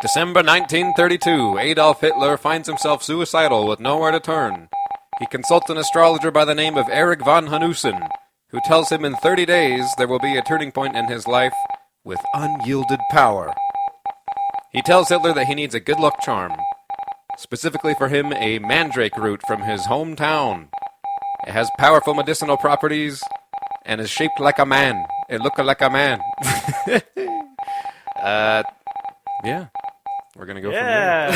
December 1932, Adolf Hitler finds himself suicidal with nowhere to turn. He consults an astrologer by the name of Erich von Hanussen, who tells him in 30 days there will be a turning point in his life with unyielded power. He tells Hitler that he needs a good luck charm, specifically for him a mandrake root from his hometown. It has powerful medicinal properties and is shaped like a man. It looks like a man. Yeah. We're going to go from there.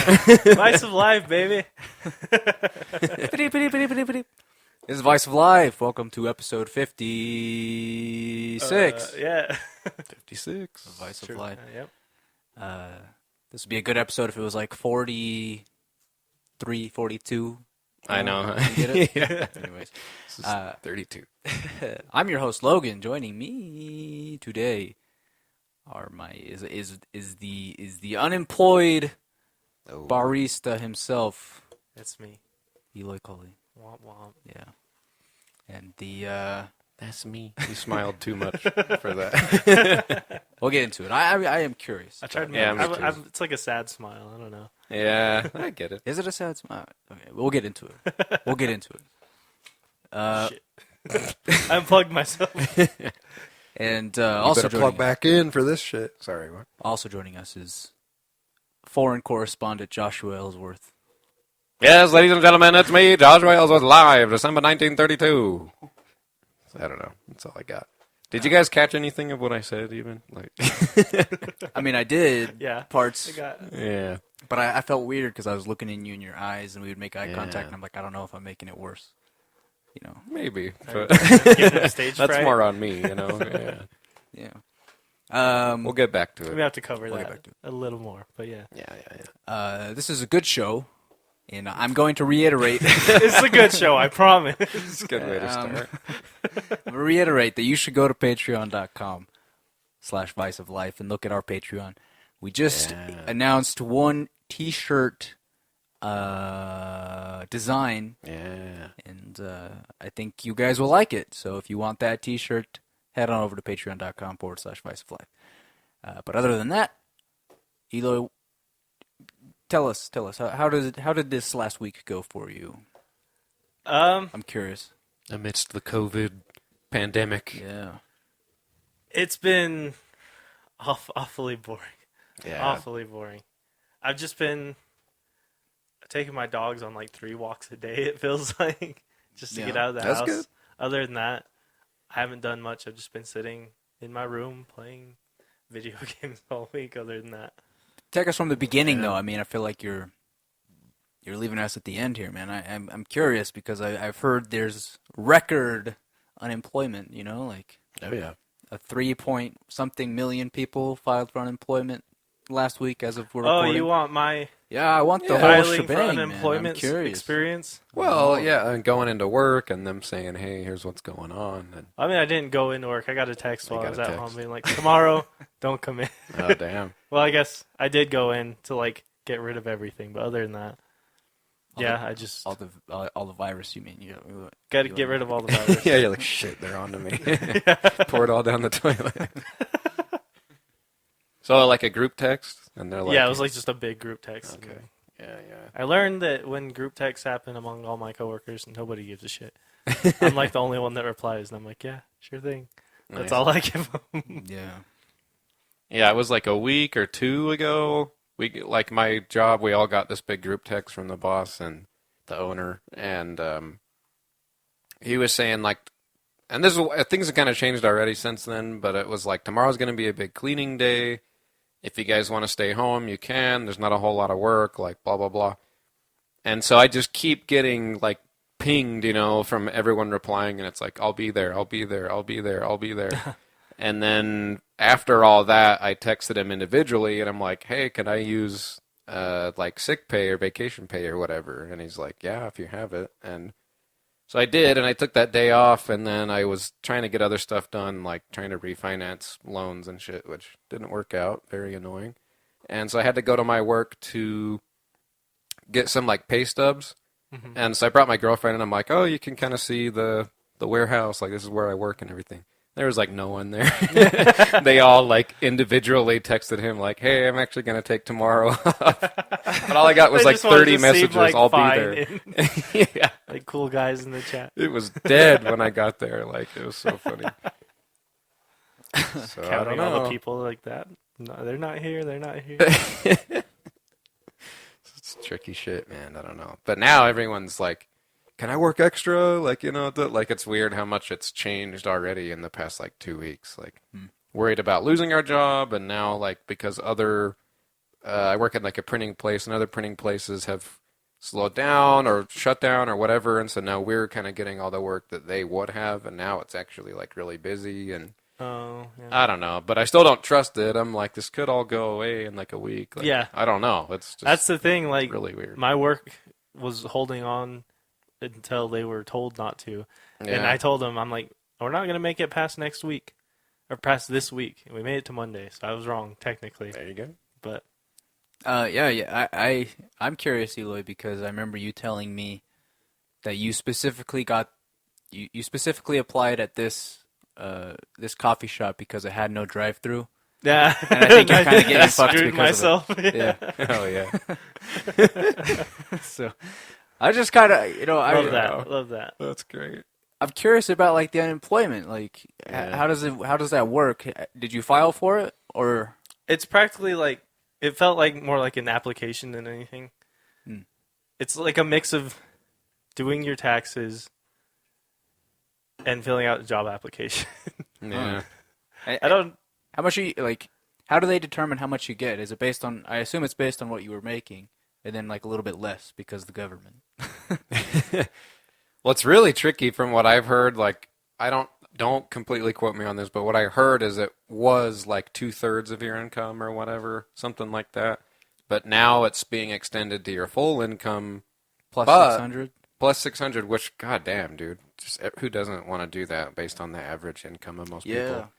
Vice of Life, baby. This is Vice of Life. Welcome to episode 56. Yeah. 56. Vice True. of Life. Yep. This would be a good episode if it was like 43, 42. I know. You get it? Yeah. Anyways. This is 32. I'm your host, Logan. Joining me today is the unemployed barista himself, That's me. Eloy Coley. Womp womp. Yeah. And the That's me. You smiled too much for that. we'll get into it. I am curious. I tried. Yeah, me too. It's like a sad smile. I don't know. Yeah, I get it. Is it a sad smile? Okay, we'll get into it. Shit. I unplugged myself. And You also better joining plug back in for this shit. Sorry, what? Also joining us is foreign correspondent Joshua Ellsworth. Yes, ladies and gentlemen, it's me, Joshua Ellsworth, live, December 1932. I don't know. That's all I got. Did you guys catch anything of what I said, even? Like, I mean, I did Yeah. parts, yeah. but I felt weird because I was looking in your eyes, and we would make eye Yeah. contact, and I'm like, I don't know if I'm making it worse. You know? Maybe. But Getting a stage that's fright. more on me, you know? Yeah. Yeah. We'll get back to We it. have to cover We'll get that back to it. a little more, but yeah. Yeah. This is a good show, and I'm going to reiterate. It's a good show, I promise. It's a good way to start. I'm gonna reiterate that you should go to patreon.com/Vice of Life and look at our Patreon. We just announced one T-shirt design, and I think you guys will like it. So if you want that T-shirt, head on over to patreon.com/Vice of Life. But other than that, Eloy, tell us how did this last week go for you? I'm curious. Amidst the COVID pandemic. Yeah. It's been awfully boring. Yeah. Awfully boring. I've just been taking my dogs on like 3 walks a day, it feels like, just to get out of the That's house. good. Other than that, I haven't done much. I've just been sitting in my room playing video games all week, other than that. Take us from the beginning, though. I mean, I feel like you're leaving us at the end here, man. I'm curious because I've heard there's record unemployment. You know, like Oh, a 3-point-something million people filed for unemployment last week as of we're recording. Oh, you want my Yeah, I want the whole filing shebang, for man. I'm unemployment curious. experience? Well, yeah, and going into work and them saying, hey, here's what's going on. And, I mean, I didn't go into work. I got a text You while I got was a at home text. being like, tomorrow, don't come in. oh, damn. Well, I guess I did go in to, like, get rid of everything. But other than that, I just All the virus, you mean? got to get rid of all the virus. Yeah, you're like, shit, they're on to me. Pour it all down the toilet. So, like a group text? And they're like, Yeah, it was like just a big group text. Okay. Yeah. I learned that when group texts happen among all my coworkers, nobody gives a shit. I'm like the only one that replies, and I'm like, yeah, sure thing. That's Nice. all I give them. Yeah. Yeah, it was like a week or 2 ago. Like my job, we all got this big group text from the boss and the owner, and he was saying like, and this is, things have kind of changed already since then, but it was like tomorrow's going to be a big cleaning day. If you guys want to stay home, you can. There's not a whole lot of work, like blah blah blah. And so I just keep getting like pinged, from everyone replying, and it's like, I'll be there, I'll be there, I'll be there, I'll be there. And then after all that, I texted him individually, and I'm like, hey, can I use like sick pay or vacation pay or whatever? And he's like, yeah, if you have it. And so I did, and I took that day off, and then I was trying to get other stuff done, like trying to refinance loans and shit, which didn't work out. Very annoying. And so I had to go to my work to get some like pay stubs. Mm-hmm. And so I brought my girlfriend, and I'm like, oh, you can kind of see the warehouse, like this is where I work and everything. There was like no one there. They all like individually texted him like, "Hey, I'm actually gonna take tomorrow off." But all I got was They like just wanted 30 to seem, messages. like, I'll be fine there. and, Yeah, like cool guys in the chat. it was dead when I got there. Like it was so funny. So I don't Counting all the know. people like that. No, they're not here. They're not here. It's tricky shit, man. I don't know. But now everyone's like, "Can I work extra?" Like, like it's weird how much it's changed already in the past like 2 weeks. Like, worried about losing our job, and now like because I work at like a printing place, and other printing places have slowed down or shut down or whatever, and so now we're kind of getting all the work that they would have, and now it's actually like really busy, and Oh, yeah. I don't know, but I still don't trust it. I'm like, this could all go away in like a week. Like, Yeah. I don't know. It's just That's the thing. Like, really weird. my work was holding on until they were told not to. And Yeah. I told them, I'm like, we're not going to make it past next week or past this week. And we made it to Monday, so I was wrong, technically. There you go. But I'm curious, Eloy, because I remember you telling me that you specifically applied at this coffee shop because it had no drive-through. yeah, And I think you're kind of getting I fucked screwed because myself. of it. Yeah. Oh, yeah. So I just kind of, Love that. That's great. I'm curious about like the unemployment. Like, Yeah. how does that work? Did you file for it or? It's practically like, it felt like more like an application than anything. It's like a mix of doing your taxes and filling out a job application. Yeah. I don't. How much how do they determine how much you get? Is it based on? I assume it's based on what you were making, and then like a little bit less because of the government. Well, it's really tricky from what I've heard. Like, I don't completely quote me on this, but what I heard is it was like 2/3 of your income or whatever, something like that. But now it's being extended to your full income Plus But- 600. plus 600, which, goddamn, dude, just who doesn't want to do that based on the average income of most people?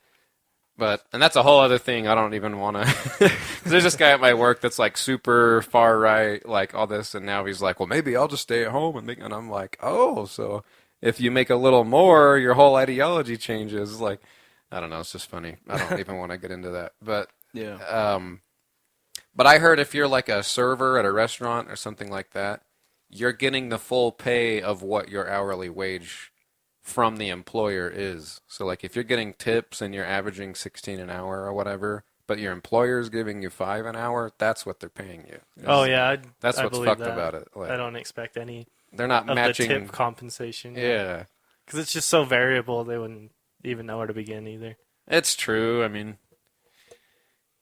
And that's a whole other thing. I don't even want to. There's this guy at my work that's like super far right, like all this, and now he's like, well, maybe I'll just stay at home and I'm like, oh, so if you make a little more, your whole ideology changes. Like, I don't know. It's just funny. I don't even want to get into that. But Yeah. but I heard if you're like a server at a restaurant or something like that, you're getting the full pay of what your hourly wage from the employer is. So like if you're getting tips and you're averaging 16 an hour or whatever, but your employer's giving you 5 an hour, that's what they're paying you. Oh yeah, That's I what's believe fucked that. about it. Like, I don't expect any they're not of matching. the tip compensation. Yeah, because it's just so variable. They wouldn't even know where to begin either. it's true. I mean,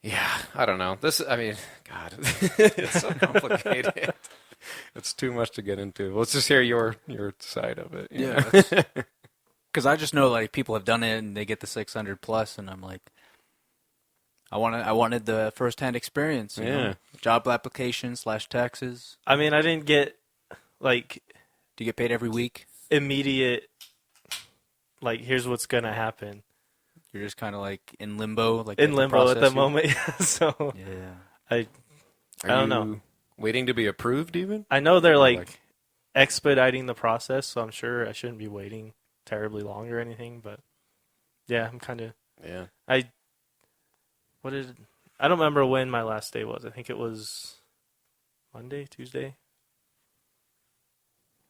yeah, I don't know. God, it's so complicated. It's too much to get into. Let's just hear your side of it. you know? Because I just know like people have done it and they get the 600 plus, and I'm like, I wanted the first-hand experience. You know? Job application / taxes. I mean, I didn't get like Do you get paid every week? immediate. Like, here's what's gonna happen. You're just kind of like in limbo, like In limbo at the process moment. So Yeah. I Are don't you know. waiting to be approved even? I know they're like Like- expediting the process, so I'm sure I shouldn't be waiting terribly long or anything. But yeah, I'm kind of. Yeah. I don't remember when my last day was. I think it was Monday, Tuesday,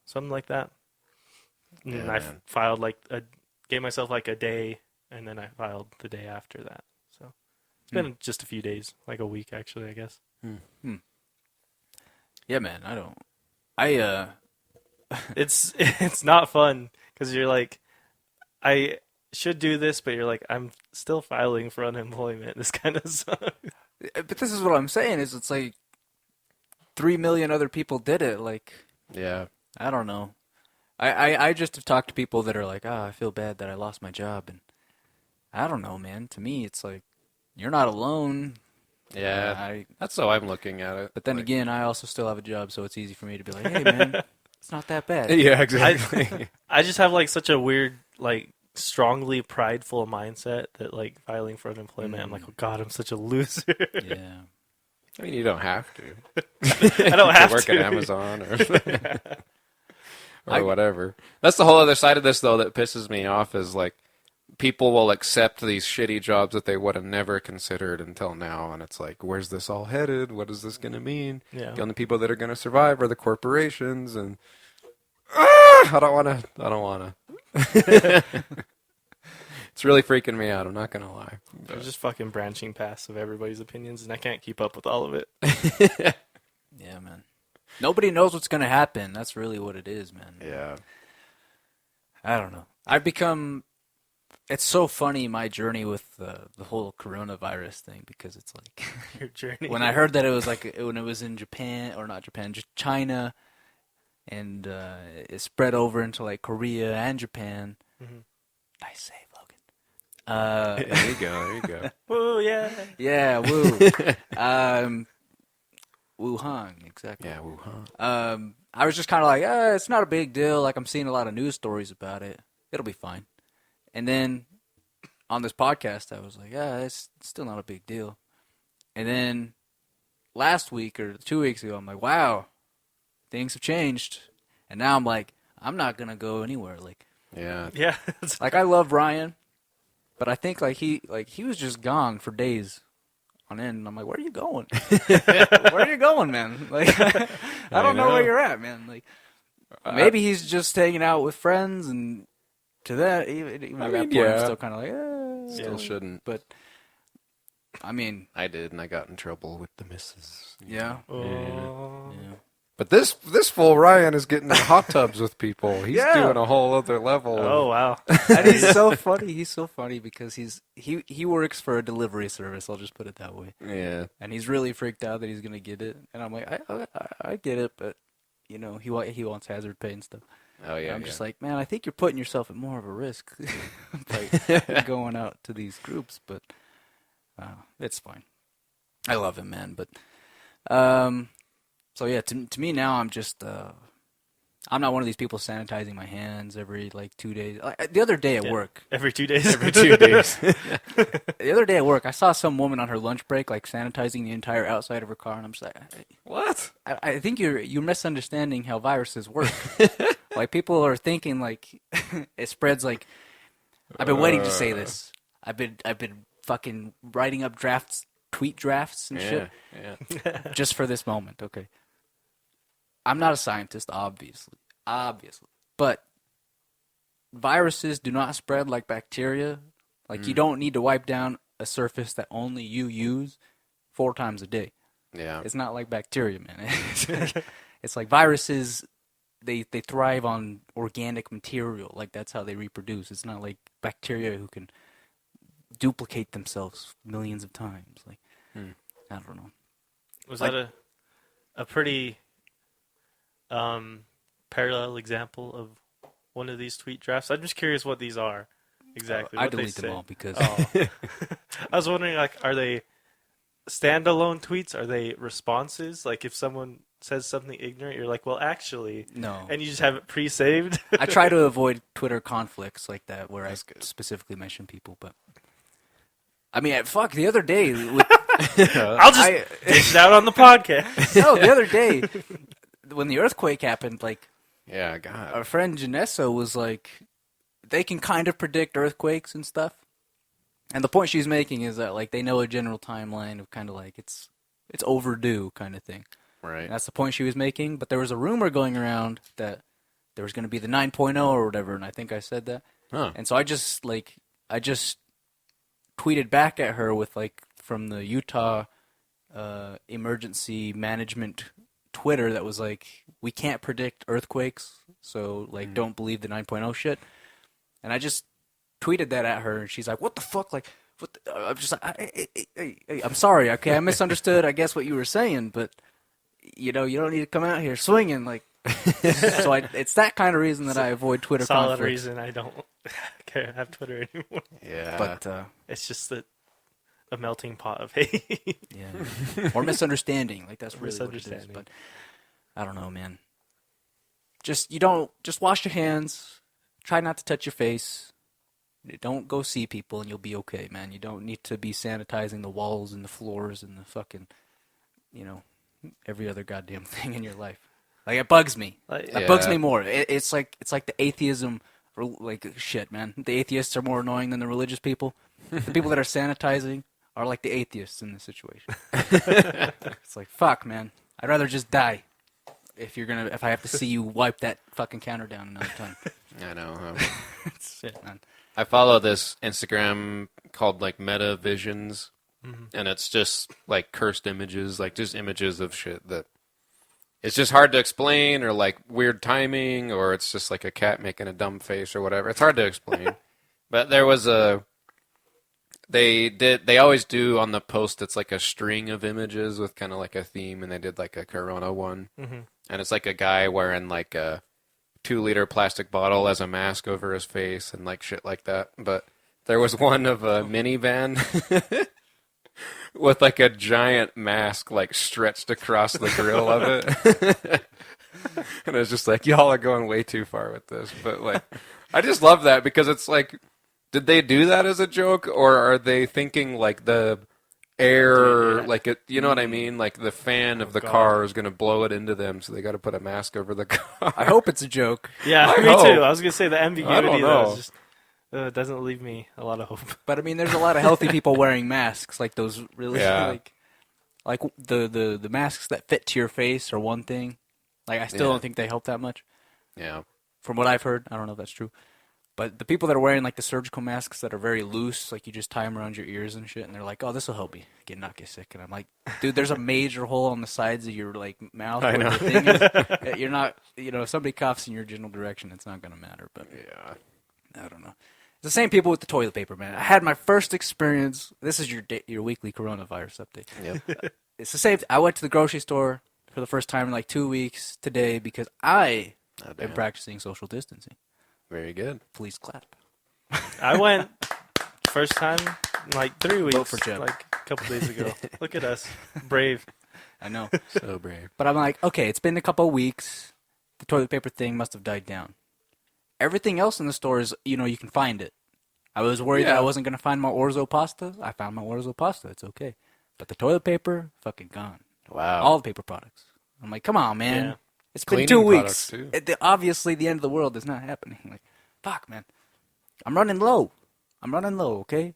something like that. And Yeah, I man. filed gave myself like a day, and then I filed the day after that. So it's been just a few days, like a week actually, I guess. Yeah, man. I don't. It's not fun because you're like, I should do this, but you're like, I'm still filing for unemployment. This kind of sucks. But this is what I'm saying. Is it's like 3 million other people did it. Like, Yeah. I don't know. I just have talked to people that are like, I feel bad that I lost my job, and I don't know, man. To me, it's like you're not alone. Yeah. That's how I'm looking at it. But then Like- again, I also still have a job, so it's easy for me to be like, hey, man, it's not that bad. Yeah, exactly. I just have like such a weird, like strongly prideful mindset that like filing for unemployment, I'm like, oh God, I'm such a loser. Yeah. I mean, you don't have to. I don't have work to at Amazon or whatever. That's the whole other side of this, though, that pisses me off is like people will accept these shitty jobs that they would have never considered until now, and it's like, where's this all headed? What is this going to mean? Yeah. The only people that are going to survive are the corporations, and I don't want to. It's really freaking me out. I'm not going to lie. They're just fucking branching past of everybody's opinions, and I can't keep up with all of it. Yeah, man. Nobody knows what's going to happen. That's really what it is, man. Yeah. I don't know. I've become... It's so funny, my journey with the whole coronavirus thing, because it's like... Your journey. When I heard that it was like... When it was in Japan, or not Japan, just China, and it spread over into like Korea and Japan. Mm-hmm. Nice save, Logan. There you go. There you go. Woo, yeah. Yeah, woo. Wuhan, exactly. Yeah, Wuhan. I was just kind of like, it's not a big deal. Like, I'm seeing a lot of news stories about it. It'll be fine. And then on this podcast, I was like, it's still not a big deal. And then last week or 2 weeks ago, I'm like, wow, things have changed. And now I'm like, I'm not going to go anywhere. Like, Yeah. Yeah. like, I love Ryan, but I think he was just gone for days on end. And I'm like, where are you going? Where are you going, man? Like, I don't know where you're at, man. Like, maybe he's just hanging out with friends, and to that, even at that point, I'm still kind of like, Still shouldn't. But, I mean, I did, and I got in trouble with the missus. yeah. Oh. Yeah. But this fool Ryan is getting in hot tubs with people. He's Yeah. doing a whole other level. Oh, wow. And he's so funny. He's so funny because he works for a delivery service. I'll just put it that way. Yeah. And he's really freaked out that he's gonna get it. And I'm like, I get it, but you know, he wants hazard pay and stuff. Oh yeah. And I'm just like, man, I think you're putting yourself at more of a risk by going out to these groups. But it's fine. I love him, man. But so yeah, to me now, I'm just I'm not one of these people sanitizing my hands every like 2 days. The other day at work. Every 2 days. Every 2 days. The other day at work, I saw some woman on her lunch break like sanitizing the entire outside of her car, and I'm just like, What? I think you're misunderstanding how viruses work. Like, people are thinking like it spreads like. I've been waiting to say this. I've been fucking writing up tweet drafts and shit, just for this moment. Okay. I'm not a scientist, obviously, but viruses do not spread like bacteria. Like, you don't need to wipe down a surface that only you use 4 times a day. Yeah. It's not like bacteria, man. It's like viruses, they thrive on organic material. Like, that's how they reproduce. It's not like bacteria who can duplicate themselves millions of times. Like, I don't know. Was Like- that a pretty parallel example of one of these tweet drafts? I'm just curious what these are exactly. I what they delete them say. all because Oh. I was wondering, like, are they standalone tweets? Are they responses? Like, if someone says something ignorant, you're like, well, actually, no. and you just have it pre-saved? I try to avoid Twitter conflicts like that where I specifically mention people, but I mean, fuck, the other day with, I'll just dish it out on the podcast. no, the other day when the earthquake happened, like, Yeah, God. our friend Janessa was like, they can kind of predict earthquakes and stuff. And the point she's making is that, like, they know a general timeline of kind of like it's overdue kind of thing. Right. And that's the point she was making. But there was a rumor going around that there was going to be the 9.0 or whatever, and I think I said that. Huh. And so I just tweeted back at her with, like, from the Utah emergency management Twitter that was like, we can't predict earthquakes, so, like, don't believe the 9.0 shit. And I just tweeted that at her, and she's like, what the fuck? Like, what the? I'm just like, hey, I'm sorry, okay, I misunderstood, I guess, what you were saying, but, you know, you don't need to come out here swinging, like. So it's that kind of reason that I avoid Twitter Solid conflicts. reason I don't have Twitter anymore. Yeah. But, It's just a melting pot of hate. yeah. Or misunderstanding. Like, that's really what it is. Misunderstanding. But I don't know, man. Just wash your hands. Try not to touch your face. Don't go see people and you'll be okay, man. You don't need to be sanitizing the walls and the floors and the fucking, you know, every other goddamn thing in your life. Like, it bugs me. Like, It bugs me more. It's like the atheism like shit, man. The atheists are more annoying than the religious people. The people that are sanitizing are like the atheists in this situation. It's like, fuck, man. I'd rather just die if I have to see you wipe that fucking counter down another time. I know. It's shit, man. I follow this Instagram called like Meta Visions, and it's just like cursed images, like just images of shit that it's just hard to explain, or like weird timing, or it's just like a cat making a dumb face or whatever. It's hard to explain. But there was they always do on the post, it's like a string of images with kind of like a theme, and they did like a Corona one. And it's like a guy wearing like a 2-liter plastic bottle as a mask over his face and like shit like that. But there was one of a minivan with like a giant mask like stretched across the grill of it. And it was just like, y'all are going way too far with this. But like, I just love that because it's like, did they do that as a joke, or are they thinking like the air, like it, you know what I mean? Like the fan of the car is going to blow it into them, so they got to put a mask over the car. I hope it's a joke. Yeah, I me hope. too. I was gonna say the ambiguity I don't know. though is just doesn't leave me a lot of hope. But I mean, there's a lot of healthy people wearing masks, like those really, like the masks that fit to your face are one thing. Like I still don't think they help that much. Yeah. From what I've heard, I don't know if that's true. But the people that are wearing like the surgical masks that are very loose, like you just tie them around your ears and shit, and they're like, "Oh, this will help you not get sick." And I'm like, "Dude, there's a major hole on the sides of your like mouth. I know. The thing is, you're not, if somebody coughs in your general direction, it's not gonna matter." But Yeah. I don't know. It's the same people with the toilet paper, man. I had my first experience. This is your weekly coronavirus update. Yep. It's the same. I went to the grocery store for the first time in like 2 weeks today because I am practicing social distancing. Very good. Please clap. I went first time in like 3 weeks, Vote for Jeb. like a couple days ago. Look at us, brave. I know. So brave. But I'm like, okay, it's been a couple of weeks. The toilet paper thing must have died down. Everything else in the store is, you can find it. I was worried that I wasn't going to find my orzo pasta. I found my orzo pasta. It's okay. But the toilet paper, fucking gone. Wow. All the paper products. I'm like, come on, man. Yeah. It's been Cleaning 2 products, weeks. too. Obviously, the end of the world is not happening. Like, fuck, man. I'm running low, okay?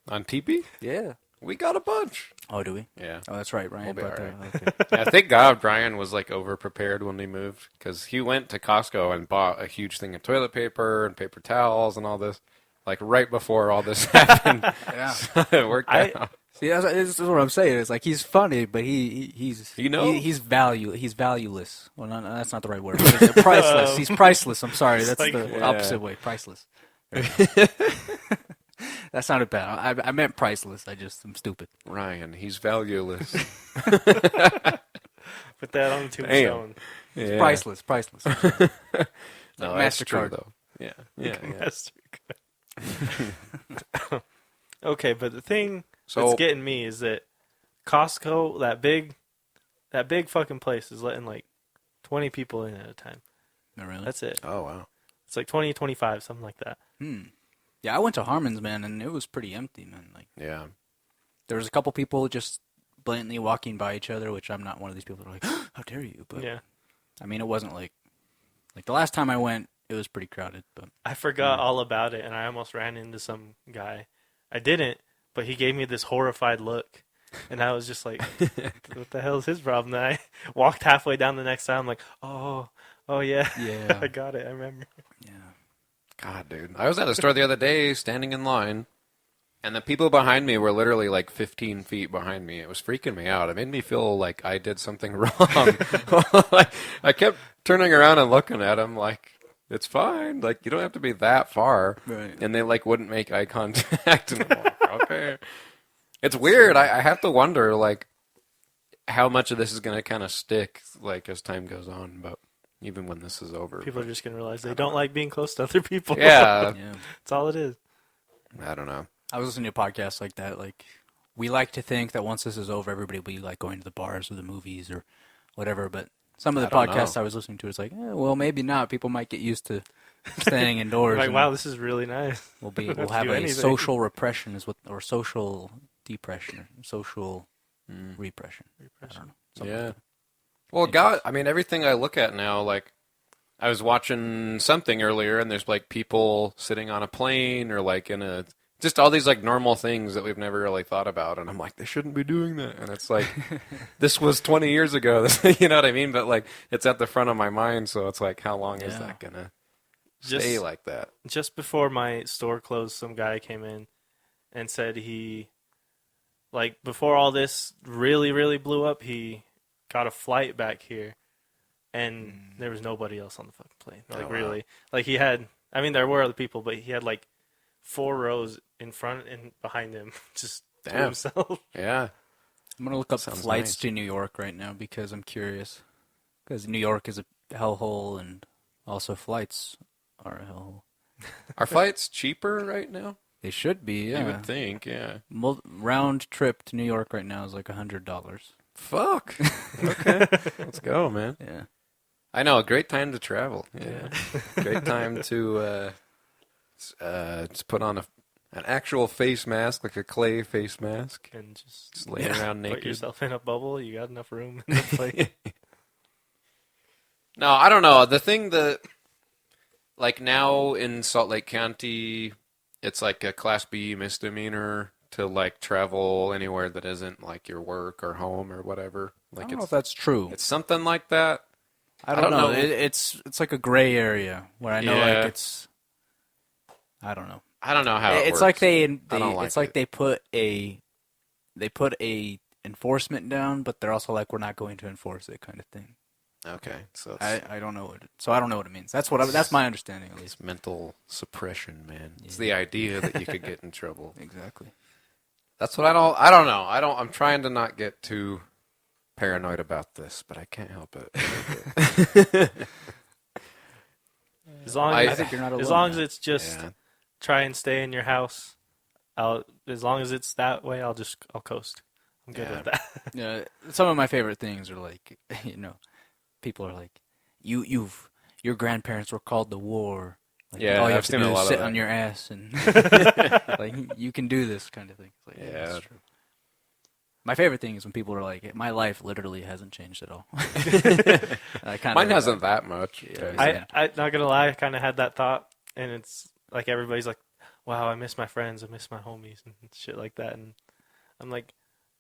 On TP? Yeah. We got a bunch. Oh, do we? Yeah. Oh, that's right, Ryan. We'll be brought all that up. Okay. I think God, Brian was like over prepared when we moved because he went to Costco and bought a huge thing of toilet paper and paper towels and all this, like right before all this happened. Yeah. It worked out. See, this is what I'm saying. It's like he's funny, but he's he's valueless. Well, no, that's not the right word. But it's priceless. He's priceless. I'm sorry. That's like, the opposite way. Priceless. That sounded bad. I meant priceless. I'm stupid. Ryan, he's valueless. Put that on the tombstone. Yeah. Priceless. No, that's true, MasterCard. though. Yeah. Yeah. MasterCard. Okay, but the thing So- that's getting me is that Costco, that big fucking place, is letting like 20 people in at a time. Oh, really? That's it. Oh, wow. It's like 20, 25, something like that. Yeah, I went to Harmon's, man, and it was pretty empty, man. Like, Yeah. there was a couple people just blatantly walking by each other, which I'm not one of these people that are like, how dare you? But Yeah. I mean, it wasn't like the last time I went, it was pretty crowded. But I forgot all about it, and I almost ran into some guy. I didn't, but he gave me this horrified look, and I was just like, what the hell is his problem? Then I walked halfway down the next aisle. I'm like, oh yeah. Yeah. I got it. I remember. yeah. God, dude. I was at the store the other day standing in line, and the people behind me were literally like 15 feet behind me. It was freaking me out. It made me feel like I did something wrong. Like, I kept turning around and looking at them like, it's fine. Like, you don't have to be that far. Right. And they like wouldn't make eye contact. And I'm like, okay. It's weird. I have to wonder like how much of this is going to kind of stick like as time goes on. But even when this is over, People are just going to realize they don't like being close to other people. yeah, Yeah. That's all it is. I don't know. I was listening to a podcast like that. Like, we like to think that once this is over, everybody will be like going to the bars or the movies or whatever. But some of the I don't podcasts know. I was listening to, it's like, well, maybe not. People might get used to staying indoors. Like, and wow, this is really nice. we'll don't have have to do a anything. social repression or social depression, or social repression. I don't know. Something Yeah. like that. Well, God, I mean, everything I look at now, like, I was watching something earlier, and there's like people sitting on a plane or like in a just all these like normal things that we've never really thought about, and I'm like, they shouldn't be doing that. And it's like, this was 20 years ago. You know what I mean? But like, it's at the front of my mind, so it's like, how long is that gonna stay like that? Just before my store closed, some guy came in and said like before all this really, really blew up, he got a flight back here, and there was nobody else on the fucking plane. Like really, like he had. I mean, there were other people, but he had like 4 rows in front and behind him, just to himself. Yeah. I'm gonna look up flights to New York right now because I'm curious. Because New York is a hellhole, and also flights are a hellhole. Are flights cheaper right now? They should be. Yeah. You would think. Yeah. Round trip to New York right now is like $100. Fuck. Okay. Let's go, man. Yeah. I know. A great time to travel. Yeah. Great time to put on an actual face mask, like a clay face mask, And just lay around naked. put yourself in a bubble. You got enough room in the plane. No, I don't know. The thing that, like now in Salt Lake County, it's like a Class B misdemeanor to like travel anywhere that isn't like your work or home or whatever. Like I don't know if that's true. It's something like that. I don't know. It's like a gray area where I know like it's. I don't know. I don't know how it it's works. like they put a enforcement down, but they're also like, we're not going to enforce it, kind of thing. Okay, so I don't know I don't know what it means. That's my understanding at least. It's mental suppression, man. Yeah. It's the idea that you could get in trouble. Exactly. That's what I don't know. I'm trying to not get too paranoid about this, but I can't help it. As long I think you're not alone. As long as it's just try and stay in your house. As long as it's that way, I'll coast. I'm good with that. Yeah, some of my favorite things are like, people are like, your grandparents were called to war. Like, all you have to do is sit on your ass and like you can do this kind of thing. Like, yeah, that's true. My favorite thing is when people are like, my life literally hasn't changed at all. Mine hasn't that much. Yeah. I'm not gonna lie, I kind of had that thought, and it's like everybody's like, "Wow, I miss my friends, I miss my homies, and shit like that." And I'm like,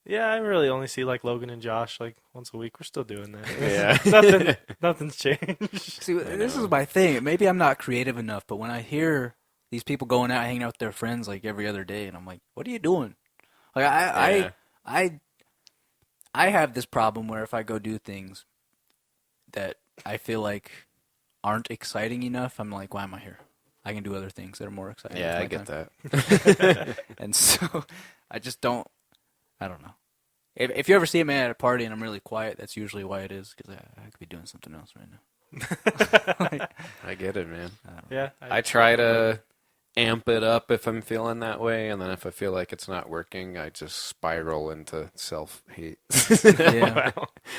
"Yeah, I really only see like Logan and Josh like once a week. We're still doing that. Yeah, nothing's changed." See, this is my thing. Maybe I'm not creative enough, but when I hear these people going out hanging out with their friends like every other day, and I'm like, "What are you doing?" Like I have this problem where if I go do things that I feel like aren't exciting enough, I'm like, why am I here? I can do other things that are more exciting. Yeah, I get that. And so I just don't. I don't know. If you ever see me at a party and I'm really quiet, that's usually why it is, because I could be doing something else right now. I get it, man. I try to amp it up if I'm feeling that way, and then if I feel like it's not working, I just spiral into self-hate. Yeah.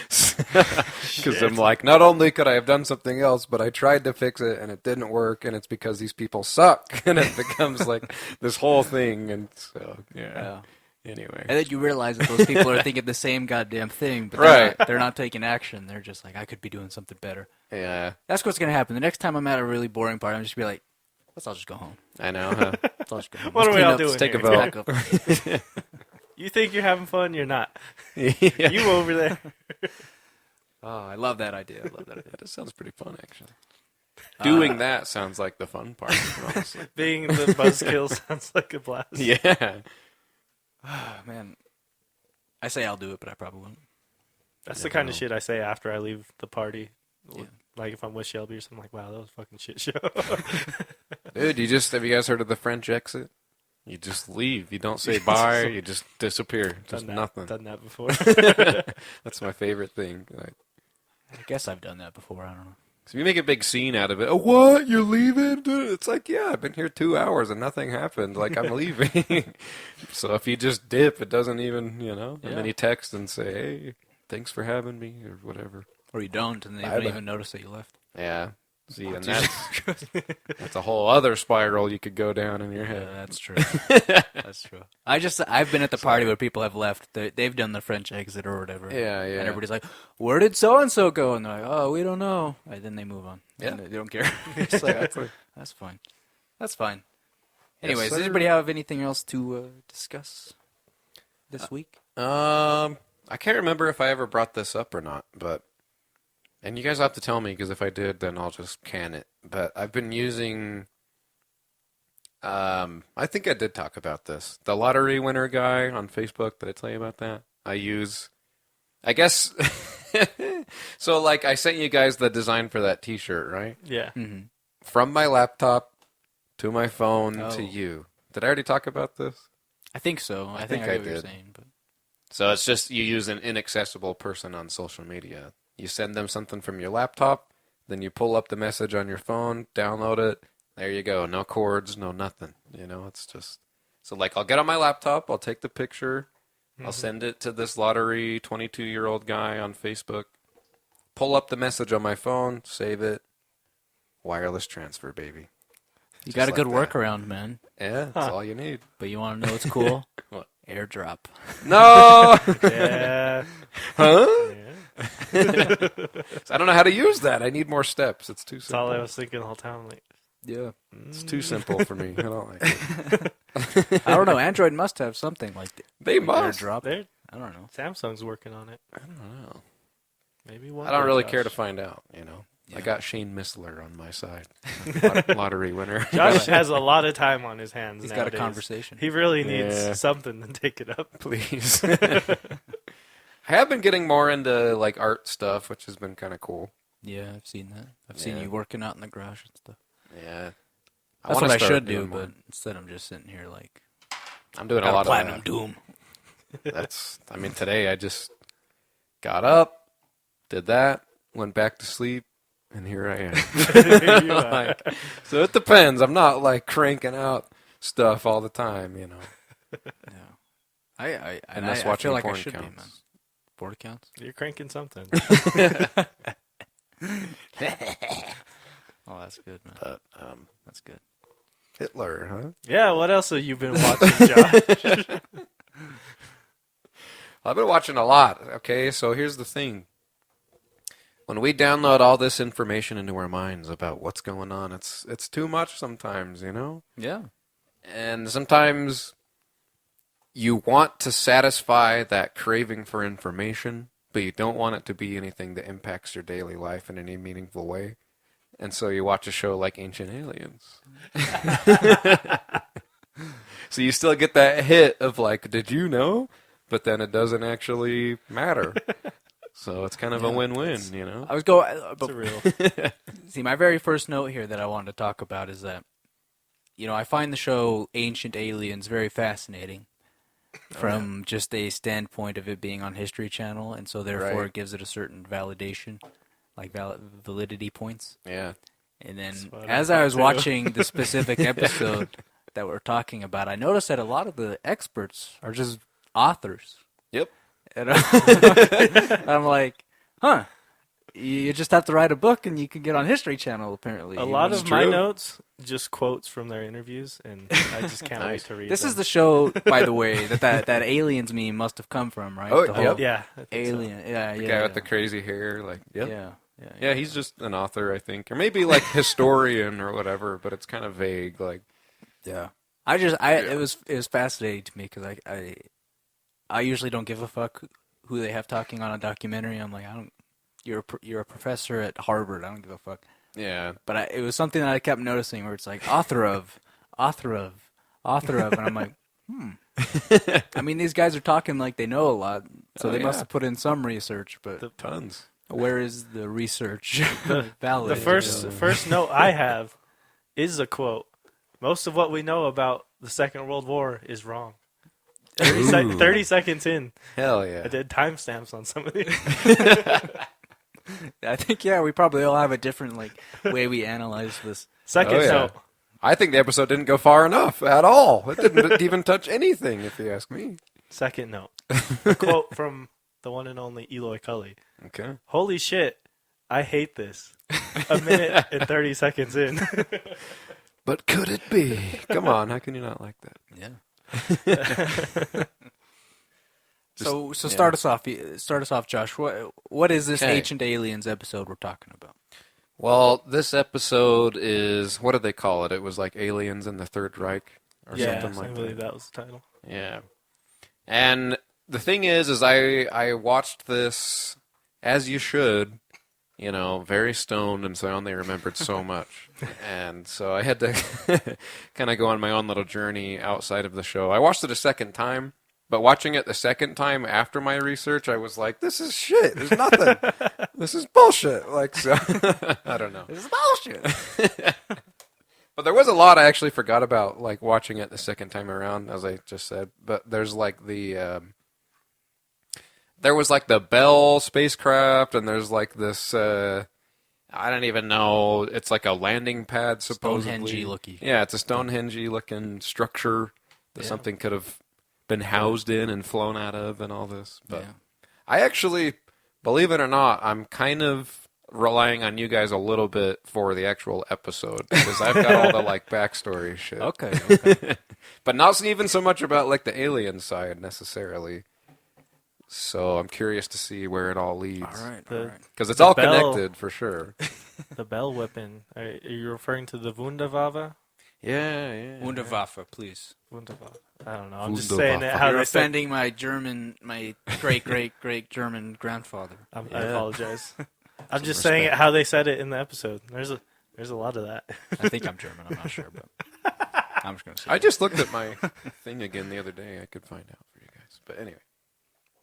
Because I'm like, not only could I have done something else, but I tried to fix it and it didn't work, and it's because these people suck, and it becomes like this whole thing, and so yeah. Anyway, and then you realize that those people are thinking the same goddamn thing, but they're not taking action. They're just like, I could be doing something better. Yeah, that's what's gonna happen. The next time I'm at a really boring party, I'm just gonna be like, I'll just go home. I know, huh? I'll just go home. What are we all doing? Let's take a vote. You think you're having fun? You're not. You over there. Oh, I love that idea. That sounds pretty fun, actually. Doing that sounds like the fun part, honestly. Being the buzzkill sounds like a blast. Yeah. Man, I say I'll do it, but I probably won't. That's the kind of shit I say after I leave the party. Yeah. Like if I'm with Shelby or something, like, wow, that was a fucking shit show. Dude, have you guys heard of the French exit? You just leave. You don't say bye. You just disappear. Just nothing. Done that before. That's my favorite thing. I guess I've done that before. I don't know. So you make a big scene out of it. Oh, what? You're leaving? Dude? It's like, yeah, I've been here 2 hours and nothing happened. Like, I'm leaving. So if you just dip, it doesn't even, And then you text and say, hey, thanks for having me, or whatever. Or you don't, and they don't even notice that you left. Yeah. See, and that's a whole other spiral you could go down in your Yeah, head. that's true. That's true. I've been at the party where people have left. They've done the French exit or whatever. Yeah, yeah. And everybody's like, "Where did so and so go?" And they're like, "Oh, we don't know." And then they move on. Yeah. And they don't care. It's like, that's fine. That's fine. Anyways, Yes, does sir. anybody have anything else to discuss this week? I can't remember if I ever brought this up or not, and you guys have to tell me, because if I did, then I'll just can it. But I've been using, I think I did talk about this. The lottery winner guy on Facebook, did I tell you about that? I guess, so like I sent you guys the design for that t-shirt, right? Yeah. Mm-hmm. From my laptop to my phone Oh. to you. Did I already talk about this? I think so. I think I I get what you're did. saying. But So it's just you use an inaccessible person on social media. You send them something from your laptop, then you pull up the message on your phone, download it. There you go. No cords, no nothing. It's just so like I'll get on my laptop, I'll take the picture, I'll send it to this lottery 22-year-old guy on Facebook, pull up the message on my phone, save it, wireless transfer, baby. you Just got a good like that. workaround, man. Yeah, that's all you need. But you want to know what's cool? What? AirDrop. No. Yeah. Huh? Yeah. I don't know how to use that. I need more steps. It's too That's simple. all I was thinking the whole time. Like, Yeah. It's too simple for me. I don't like it. I don't know. Android must have something like that. They must. AirDrop. there, I don't know. Samsung's working on it. I don't know. Maybe one. I don't day, really Josh. care to find out. I Yeah. got Shane Missler on my side. Lottery winner. Josh has a lot of time on his hands. He's nowadays. got a conversation. He really needs Yeah. something to take it up. Please. I have been getting more into like art stuff, which has been kind of cool. Yeah, I've seen that. I've seen Yeah. you working out in the garage and stuff. Yeah. That's wanna what I start should do, doing more. but instead I'm just sitting here like I'm doing a got lot platinum of doom. that. Today I just got up, did that, went back to sleep, and here I am. Here you are. Like, so it depends. I'm not like cranking out stuff all the time. Yeah. I Unless I watching feel like I porn should counts. be, man. Porn counts? You're cranking something. Oh, that's good, man. But That's good. Hitler, huh? Yeah. What else have you been watching, Josh? I've been watching a lot. Okay, so here's the thing. When we download all this information into our minds about what's going on, it's too much sometimes, Yeah. And sometimes you want to satisfy that craving for information, but you don't want it to be anything that impacts your daily life in any meaningful way. And so you watch a show like Ancient Aliens. So you still get that hit of like, did you know? But then it doesn't actually matter. So it's kind of a win-win, I was going. It's a real. See, my very first note here that I wanted to talk about is that, I find the show Ancient Aliens very fascinating from just a standpoint of it being on History Channel, and so therefore Right. it gives it a certain validation, like validity points. Yeah. And then That's what as I I was thought, too. watching the specific episode that we're talking about, I noticed that a lot of the experts are just authors. Yep. And I'm like, huh. You just have to write a book and you can get on History Channel, apparently. A lot It's of my true. notes just quotes from their interviews, and I just can't wait Nice. to read This them. is the show, by the way, that aliens meme must have come from, right? Oh, the yep. Yeah. I think so. Alien. Yeah, The yeah. guy yeah. with the crazy hair, like, yep. Yeah. Yeah, he's just an author, I think, or maybe like historian or whatever. But it's kind of vague. Like, Yeah. It was fascinating to me because I usually don't give a fuck who they have talking on a documentary. I'm like, you're a professor at Harvard. I don't give a fuck. yeah, But it was something that I kept noticing where it's like author of, and I'm like, I mean, these guys are talking like they know a lot, so Oh, they must yeah. have put in some research. But tons. where is the research? The Valid. first note I have is a quote. Most of what we know about the Second World War is wrong. 30 seconds in, Hell I yeah. did timestamps on some of these. I think we probably all have a different way we analyze this. Second Oh, yeah. note. I think the episode didn't go far enough at all. It didn't even touch anything, if you ask me. Second note. A quote from the one and only Eloy Cully. Okay. Holy shit, I hate this. a minute and 30 seconds in. But could it be? Come on, how can you not like that? Yeah. So start us off. Start us off, Josh. What is this Okay. Ancient Aliens episode we're talking about? Well, this episode is, what did they call it? It was like Aliens in the Third Reich or Yeah, something like I that. believe that was the title. Yeah. And the thing is I watched this, as you should, very stoned, and so I only remembered so much. And so I had to kind of go on my own little journey outside of the show. I watched it a second time, but watching it the second time after my research, I was like, this is shit. There's nothing. This is bullshit. Like, so, I don't know. This is bullshit. But there was a lot I actually forgot about, like, watching it the second time around, as I just said. But there's, like, there was, like, the Bell spacecraft, and there's, like, this, I don't even know, it's like a landing pad, supposedly. Stonehenge-looking. Yeah, it's a Stonehenge-looking structure that something could have been housed in and flown out of and all this. But I actually, believe it or not, I'm kind of relying on you guys a little bit for the actual episode, because I've got all the, like, backstory shit. Okay. But not even so much about, like, the alien side, necessarily. So I'm curious to see where it all leads. All right. Because it's The all bell- connected, for sure. The Bell weapon. Are you referring to the Wunderwaffe? Yeah. Wunderwaffe, please. Wunderwaffe. I don't know. I'm just Wunderwaffe. saying it how You're they said. offending my great German grandfather. I Yeah. apologize. I'm just respect. saying it how they said it in the episode. There's a lot of that. I think I'm German. I'm not sure, but I'm just gonna say. I just looked at my thing again the other day. I could find out for you guys. But anyway.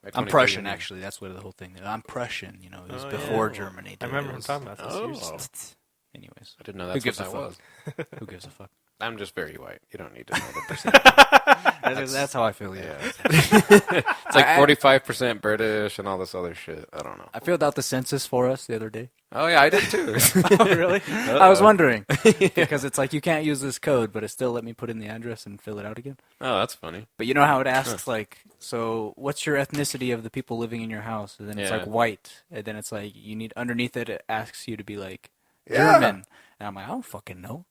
My I'm 23 Prussian, and- actually. That's what the whole thing is. I'm Prussian. It was Oh, before yeah. Germany. Did. I remember It him was- talking about this. Oh. years. Anyways, I didn't know who that's gives what a that was. fuck? Who gives a fuck? I'm just very white. You don't need to know the percentage. That's how I feel. Yeah. It's like I- 45% British and all this other shit. I don't know. I filled out the census for us the other day. Oh, yeah, I did too. Oh, really? I was wondering because it's like you can't use this code, but it still let me put in the address and fill it out again. Oh, that's funny. But you know how it asks like, so what's your ethnicity of the people living in your house? And then it's Yeah. like white, and then it's like you need underneath it. It asks you to be like Yeah. German, and I'm like, I don't fucking know.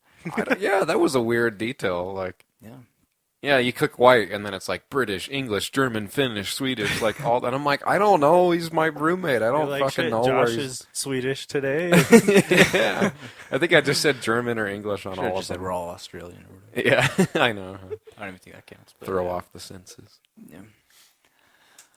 Yeah, that was a weird detail. Like, Yeah. yeah, you click white, and then it's like British, English, German, Finnish, Swedish, like all that. And I'm like, I don't know. He's my roommate. I You're don't like, fucking shit, know Josh where he's. is Swedish today. Yeah, I think I just said German or English on Should all have of just said them. we're all Australian or whatever. Yeah, I know. I don't even think that counts. But Throw yeah. off the senses.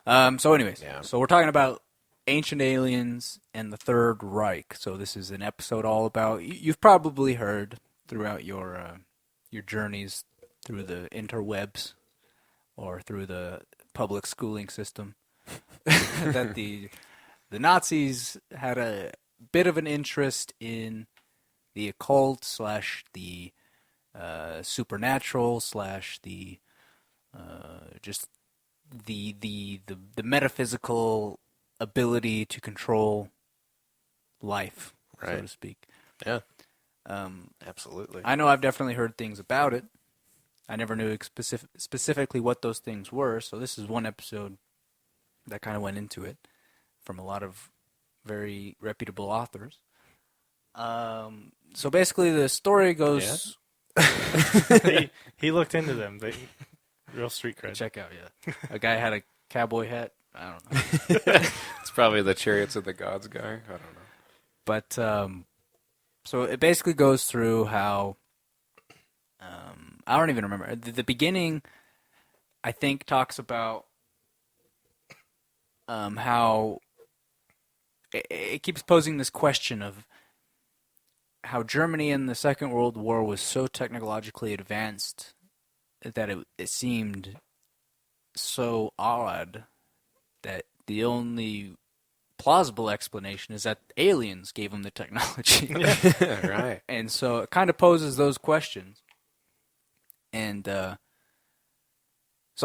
Yeah. So anyways, Yeah. so we're talking about Ancient Aliens and the Third Reich. So this is an episode all about. You've probably heard throughout your journeys through the interwebs or through the public schooling system that the Nazis had a bit of an interest in the occult / the supernatural / the just the metaphysical ability to control life, so Right. to speak. Yeah, absolutely. I know I've definitely heard things about it. I never knew specifically what those things were, so this is one episode that kind of went into it from a lot of very reputable authors. So basically the story goes... he looked into them. Real street cred. Check out, yeah. A guy had a cowboy hat. I don't know. It's probably the Chariots of the Gods guy. I don't know. But so it basically goes through how I don't even remember the beginning. I think talks about how it keeps posing this question of how Germany in the Second World War was so technologically advanced that it seemed so odd that the only plausible explanation is that aliens gave them the technology. Right. And so it kind of poses those questions. And so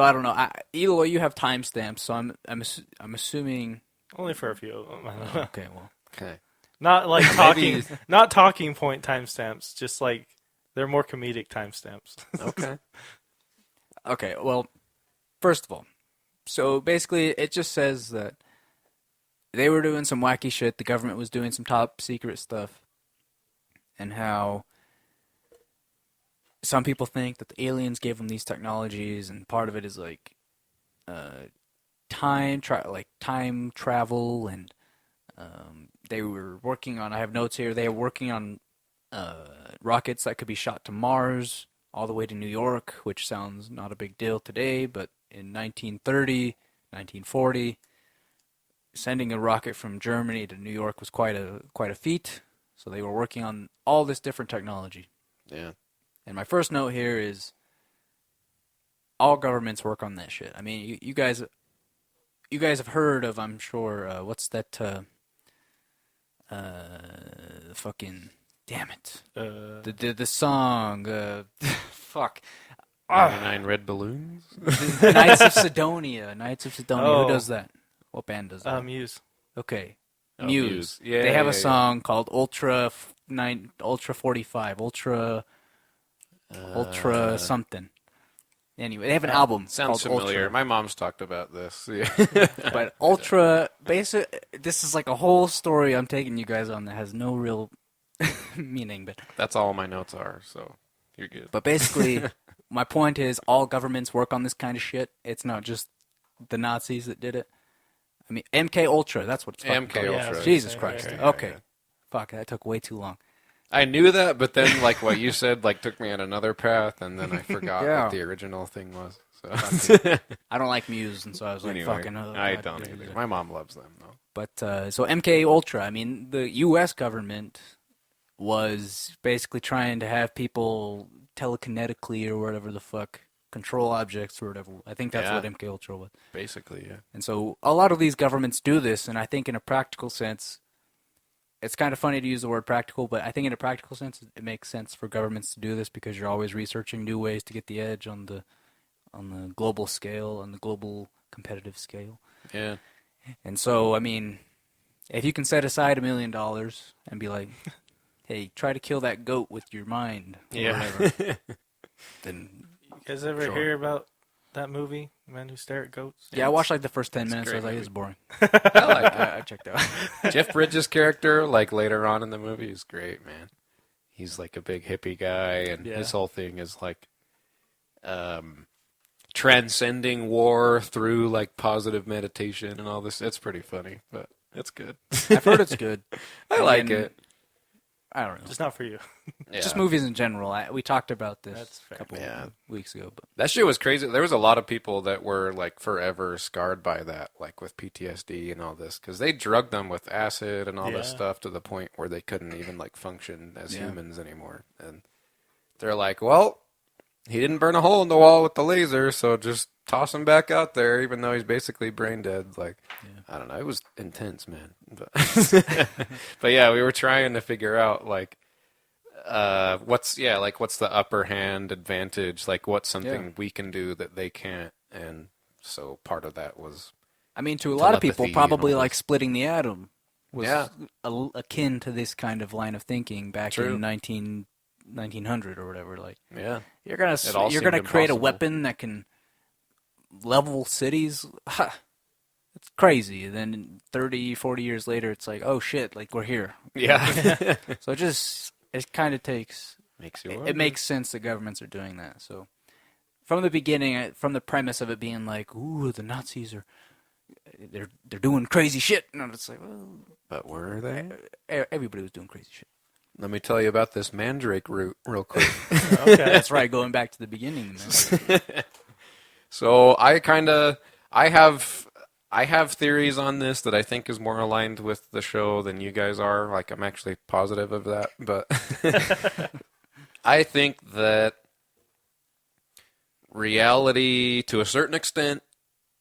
I don't know. Eloy, you have timestamps, so I'm assuming. Only for a few of them. I don't know. Okay, well, Okay. Not like talking, Maybe- not talking point timestamps. Just like they're more comedic timestamps. Okay. okay. Well, first of all, so basically it just says that they were doing some wacky shit. The government was doing some top secret stuff, and how some people think that the aliens gave them these technologies, and part of it is like time travel, and they were working on. I have notes here. They were working on rockets that could be shot to Mars, all the way to New York, which sounds not a big deal today, but in 1930, 1940, sending a rocket from Germany to New York was quite a feat. So they were working on all this different technology. Yeah. And my first note here is all governments work on that shit. I mean, you guys have heard of, I'm sure, what's that fucking damn it. The song fuck. 99 Red Balloons? Knights of Sidonia. Oh. Who does that? What band does that? Muse. Okay. Oh, Muse. Yeah, they have yeah, a song called Ultra 45, Ultra something. Anyway, they have an album Sounds called familiar. Ultra. My mom's talked about this. Yeah. But Ultra, this is like a whole story I'm taking you guys on that has no real meaning. But That's all my notes are, so you're good. But basically, my point is all governments work on this kind of shit. It's not just the Nazis that did it. I mean, MK Ultra, that's what it's fucking MK called. Ultra. Yeah, Jesus yeah, Christ. yeah, Okay. yeah. Fuck, that took way too long. I knew that, but then like what you said like took me on another path, and then I forgot Yeah. what the original thing was. So I don't like Muse, and so I was like, anyway, fucking... I don't either. My mom loves them though. But, so MK Ultra, I mean, the U.S. government was basically trying to have people telekinetically or whatever the fuck control objects or whatever. I think that's Yeah. what MK Ultra was. Basically, yeah. And so a lot of these governments do this, and I think in a practical sense, it's kind of funny to use the word practical, but I think in a practical sense, it makes sense for governments to do this because you're always researching new ways to get the edge on the global scale, on the global competitive scale. Yeah. And so, I mean, if you can set aside $1 million and be like, hey, try to kill that goat with your mind, or whatever, then You guys ever Sure. hear about that movie, Men Who Stare at Goats? yeah, I watched like the first 10 it's a minutes. I was great like, movie. this is boring. I like I checked out. it. Jeff Bridges' character, like later on in the movie, is great, man. He's like a big hippie guy, and Yeah. his whole thing is like transcending war through like positive meditation and all this. It's pretty funny, but it's good. I've heard it's good. I like mean, it. I don't know. Just not for you. Just Yeah. movies in general. We talked about this That's fair. a couple Yeah. of weeks ago. But That shit was crazy. There was a lot of people that were like forever scarred by that, like with PTSD and all this, because they drugged them with acid and all this Yeah. stuff to the point where they couldn't even like function as Yeah. humans anymore. And they're like, well, he didn't burn a hole in the wall with the laser, so just toss him back out there, even though he's basically brain dead. Like, I don't know. It was intense, man. But, but yeah, we were trying to figure out like what's the upper hand advantage, like what's something Yeah. we can do that they can't. And so part of that was I mean, to a lot of people, Telepathy and probably all like this. splitting the atom was Yeah. akin to this kind of line of thinking back True. in 1900 or whatever. Like, yeah you're gonna It all you're gonna seemed create a impossible. weapon that can level cities. Ha, it's crazy. And then 30, 40 years later, it's like, oh shit, like we're here. yeah So it kind of takes. makes you It wonder. makes sense that governments are doing that. So from the beginning, from the premise of it being like, ooh, the Nazis are they're doing crazy shit, and it's like, well, But were they? everybody was doing crazy shit. Let me tell you about this mandrake root real quick. Okay. That's right, going back to the beginning, man. So I have theories on this that I think is more aligned with the show than you guys are. Like I'm actually positive of that, but I think that reality to a certain extent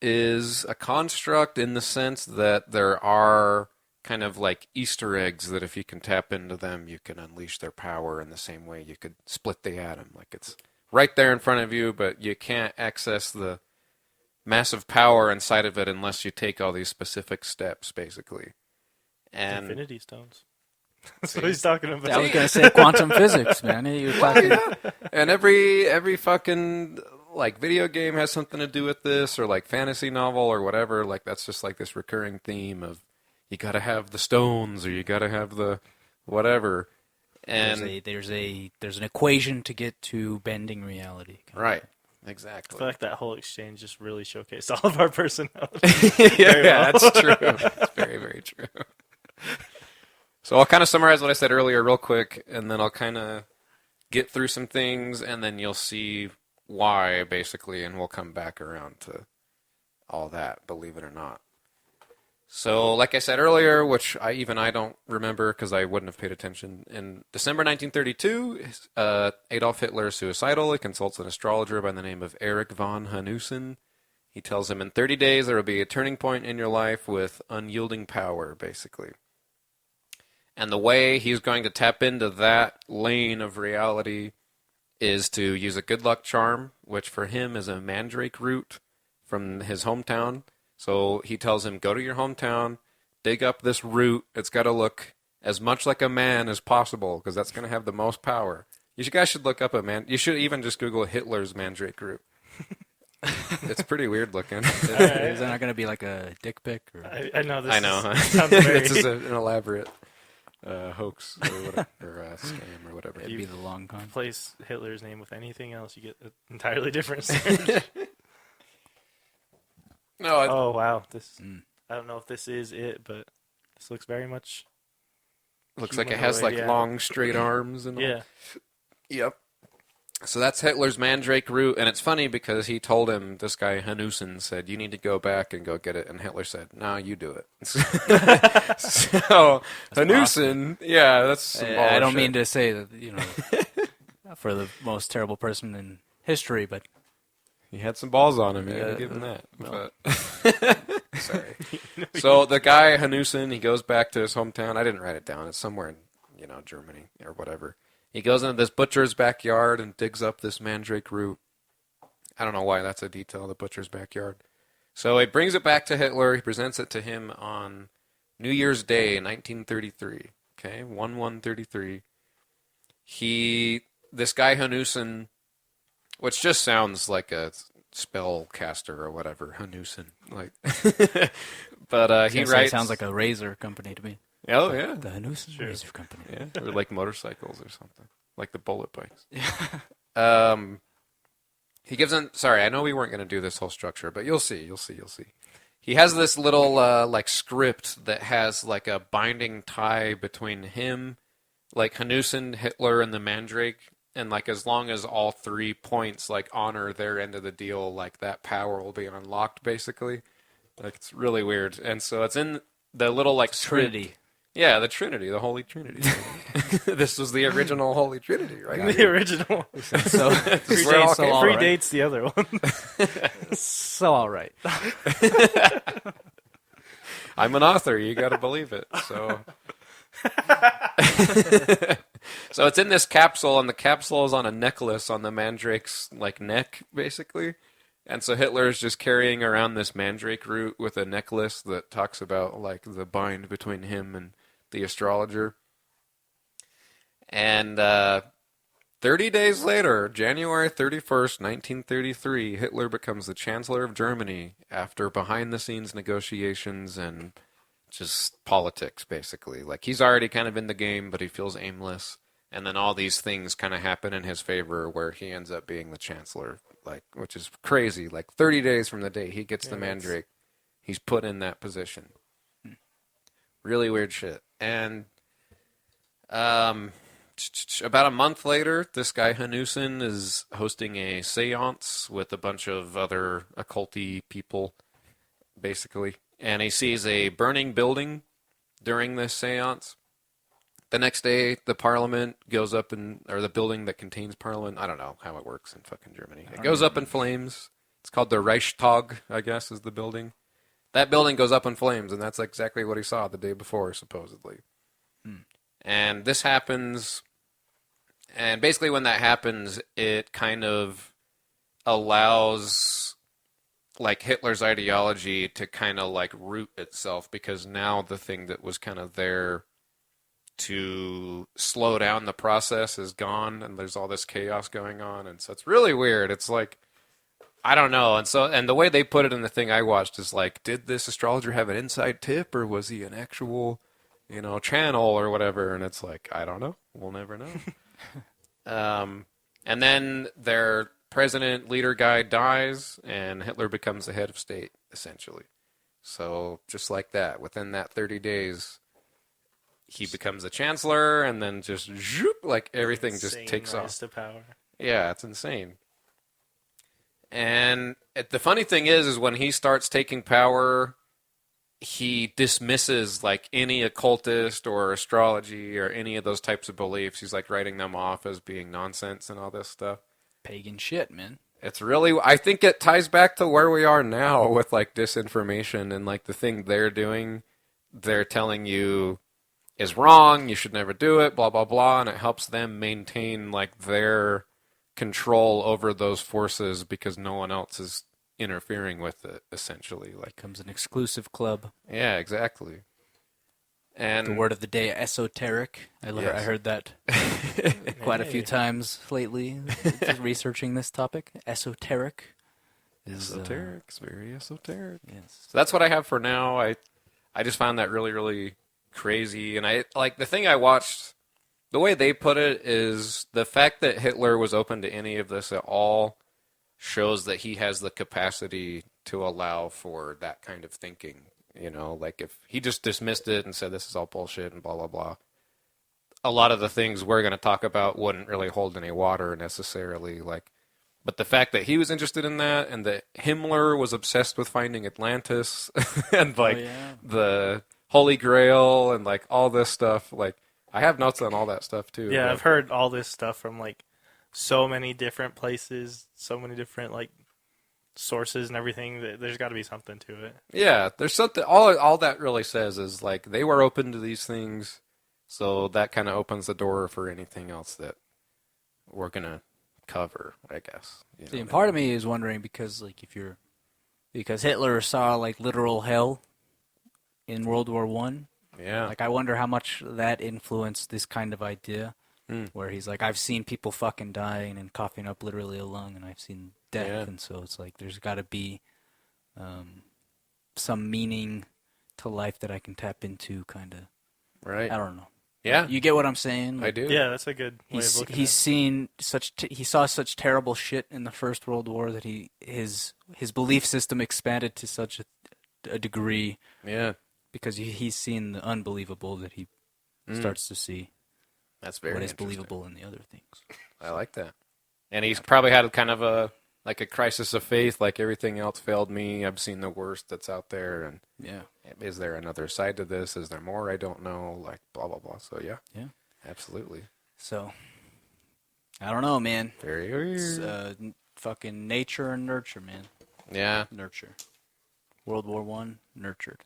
is a construct in the sense that there are kind of like Easter eggs that if you can tap into them, you can unleash their power in the same way you could split the atom. Like it's right there in front of you, but you can't access the massive power inside of it unless you take all these specific steps, basically. And Infinity Stones. That's what he's talking about. I was gonna say quantum physics, man. You were talking. and every fucking like video game has something to do with this, or like fantasy novel or whatever. Like that's just like this recurring theme of you got to have the stones or you got to have the whatever. And there's an equation to get to bending reality. right, I exactly. feel like that whole exchange just really showcased all of our personalities. Yeah, that's true. That's very, very true. So I'll kind of summarize what I said earlier real quick, and then I'll kind of get through some things, and then you'll see why, basically, and we'll come back around to all that, believe it or not. So, like I said earlier, which I don't remember because I wouldn't have paid attention, in December 1932, Adolf Hitler is suicidal. He consults an astrologer by the name of Erich von Hanussen. He tells him in 30 days there will be a turning point in your life with unyielding power, basically. And the way he's going to tap into that lane of reality is to use a good luck charm, which for him is a mandrake root from his hometown. So he tells him, go to your hometown, dig up this root. It's got to look as much like a man as possible because that's going to have the most power. You guys should look up you should even just Google Hitler's mandrake root. It's pretty weird looking. Is that not going to be like a dick pic? Or? I know this. I know. Huh? Sounds very... This is an elaborate hoax or whatever, or scam or whatever. It'd be the long con. Replace Hitler's name with anything else, you get an entirely different search. No. Oh wow, this. I don't know if this is it, but this looks very much. Looks like it has like long straight arms and all. Yeah. Yep. So that's Hitler's mandrake root, and it's funny because he told him, this guy Hanussen said, you need to go back and go get it, and Hitler said, no, you do it. So Hanussen, yeah, that's some I don't shit. mean to say that, for the most terrible person in history, but he had some balls on him. You gotta give him that. No. But sorry. So the guy Hanussen, he goes back to his hometown. I didn't write it down. It's somewhere in Germany or whatever. He goes into this butcher's backyard and digs up this mandrake root. I don't know why that's a detail, the butcher's backyard. So he brings it back to Hitler. He presents it to him on New Year's Day in 1933. Okay, 1/1/33. This guy Hanussen, which just sounds like a spell caster or whatever, Hanussen. Like, but he writes. Sounds like a razor company to me. Oh yeah, The Hanussen Razor Company. yeah, or like motorcycles or something, like the bullet bikes. Yeah. He gives him. Sorry, I know we weren't going to do this whole structure, but you'll see. He has this little like script that has like a binding tie between him, like Hanussen, Hitler, and the Mandrake, and like as long as all 3 points like honor their end of the deal, like that power will be unlocked. Basically, like it's really weird, and so it's in the little like Trinity. script. Yeah, the Trinity, the Holy Trinity. This was the original Holy Trinity, right? The original. So Predates the other one. So all right. I'm an author. You got to believe it. So, so it's in this capsule, and the capsule is on a necklace on the Mandrake's like neck, basically. And so Hitler is just carrying around this mandrake root with a necklace that talks about like the bind between him and the astrologer. And 30 days later, January 31st, 1933, Hitler becomes the Chancellor of Germany after behind-the-scenes negotiations and just politics, basically. Like, he's already kind of in the game, but he feels aimless. And then all these things kind of happen in his favor where he ends up being the Chancellor, like, which is crazy. Like, 30 days from the day he gets the Mandrake, he's put in that position. Really weird shit. And about a month later, this guy Hanussen is hosting a seance with a bunch of other occulty people, basically. And he sees a burning building during this seance. The next day, the parliament goes up or the building that contains parliament, I don't know how it works in fucking Germany. It goes up in flames. It's called the Reichstag, I guess, is the building. That building goes up in flames, and that's exactly what he saw the day before, supposedly. And this happens, and basically when that happens, it kind of allows like Hitler's ideology to kind of like root itself, because now the thing that was kind of there to slow down the process is gone, and there's all this chaos going on, and so it's really weird. It's like, I don't know. And the way they put it in the thing I watched is like, did this astrologer have an inside tip, or was he an actual channel or whatever, and it's like, I don't know. We'll never know. And then their president leader guy dies, and Hitler becomes the head of state, essentially. So just like that, within that 30 days, he becomes the chancellor, and then just zoop, like everything just Insane takes rise off. to power. Yeah, it's insane. And the funny thing is when he starts taking power, he dismisses like any occultist or astrology or any of those types of beliefs. He's like writing them off as being nonsense and all this stuff. Pagan shit, man. It's really, I think it ties back to where we are now with like disinformation and like the thing they're doing. They're telling you is wrong, you should never do it, blah, blah, blah, and it helps them maintain like their control over those forces because no one else is interfering with it, essentially. Like, Becomes an exclusive club. yeah, exactly. And The word of the day, esoteric. I Yes. heard that quite a few times lately, just researching this topic. Esoteric. Is, esoteric, it's very esoteric. yes. So that's what I have for now. I just found that really, really crazy. And I like the thing I watched, the way they put it is the fact that Hitler was open to any of this at all shows that he has the capacity to allow for that kind of thinking. Like if he just dismissed it and said this is all bullshit and blah, blah, blah, a lot of the things we're going to talk about wouldn't really hold any water necessarily. But the fact that he was interested in that and that Himmler was obsessed with finding Atlantis and the Holy Grail and like all this stuff, like I have notes on all that stuff too. Yeah, but- I've heard all this stuff from like so many different places, so many different like sources and everything. There's got to be something to it. Yeah, there's something. All that really says is like they were open to these things, so that kind of opens the door for anything else that we're gonna cover, I guess. See, and part of me is wondering because because Hitler saw like literal hell in World War I. Yeah. Like I wonder how much that influenced this kind of idea, where he's like, I've seen people fucking dying and coughing up literally a lung, and I've seen death, Yeah. and so it's like there's got to be some meaning to life that I can tap into, kind of. Right. I don't know. Yeah. You get what I'm saying? I do. Yeah, that's a good way of He's looking he's at seen he saw such terrible shit in the First World War that his belief system expanded to such a degree Yeah. because he's seen the unbelievable that he starts to see That's very what is interesting. believable in the other things. I like that. And he's probably had kind of a crisis of faith, like everything else failed me. I've seen the worst that's out there, and Yeah. is there another side to this? Is there more? I don't know. Like blah blah blah. So yeah, absolutely. So I don't know, man. Very weird. It's fucking nature and nurture, man. Yeah. Nurture. World War I, nurtured.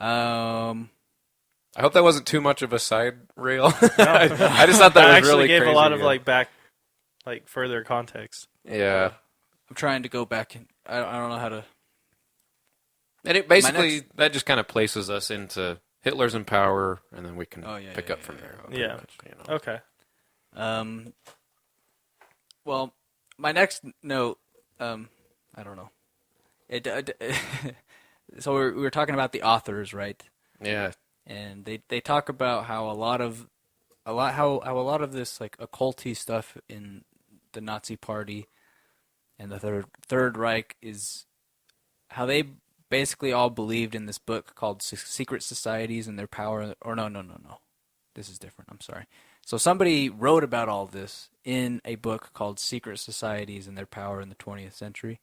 I hope that wasn't too much of a side rail. I just thought that I was actually really gave crazy. a lot of like further context. Yeah. I'm trying to go back and I don't know how to. And it basically that just kind of places us into Hitler's in power, and then we can pick up from there. pretty Yeah. much, Okay. Well, my next note, I don't know. So we were talking about the authors, right? Yeah. And they talk about how a lot of this like occulty stuff in the Nazi Party and the Third Reich is how they basically all believed in this book called Secret Societies and Their Power. Or no. This is different. I'm sorry. So somebody wrote about all this in a book called Secret Societies and Their Power in the 20th Century.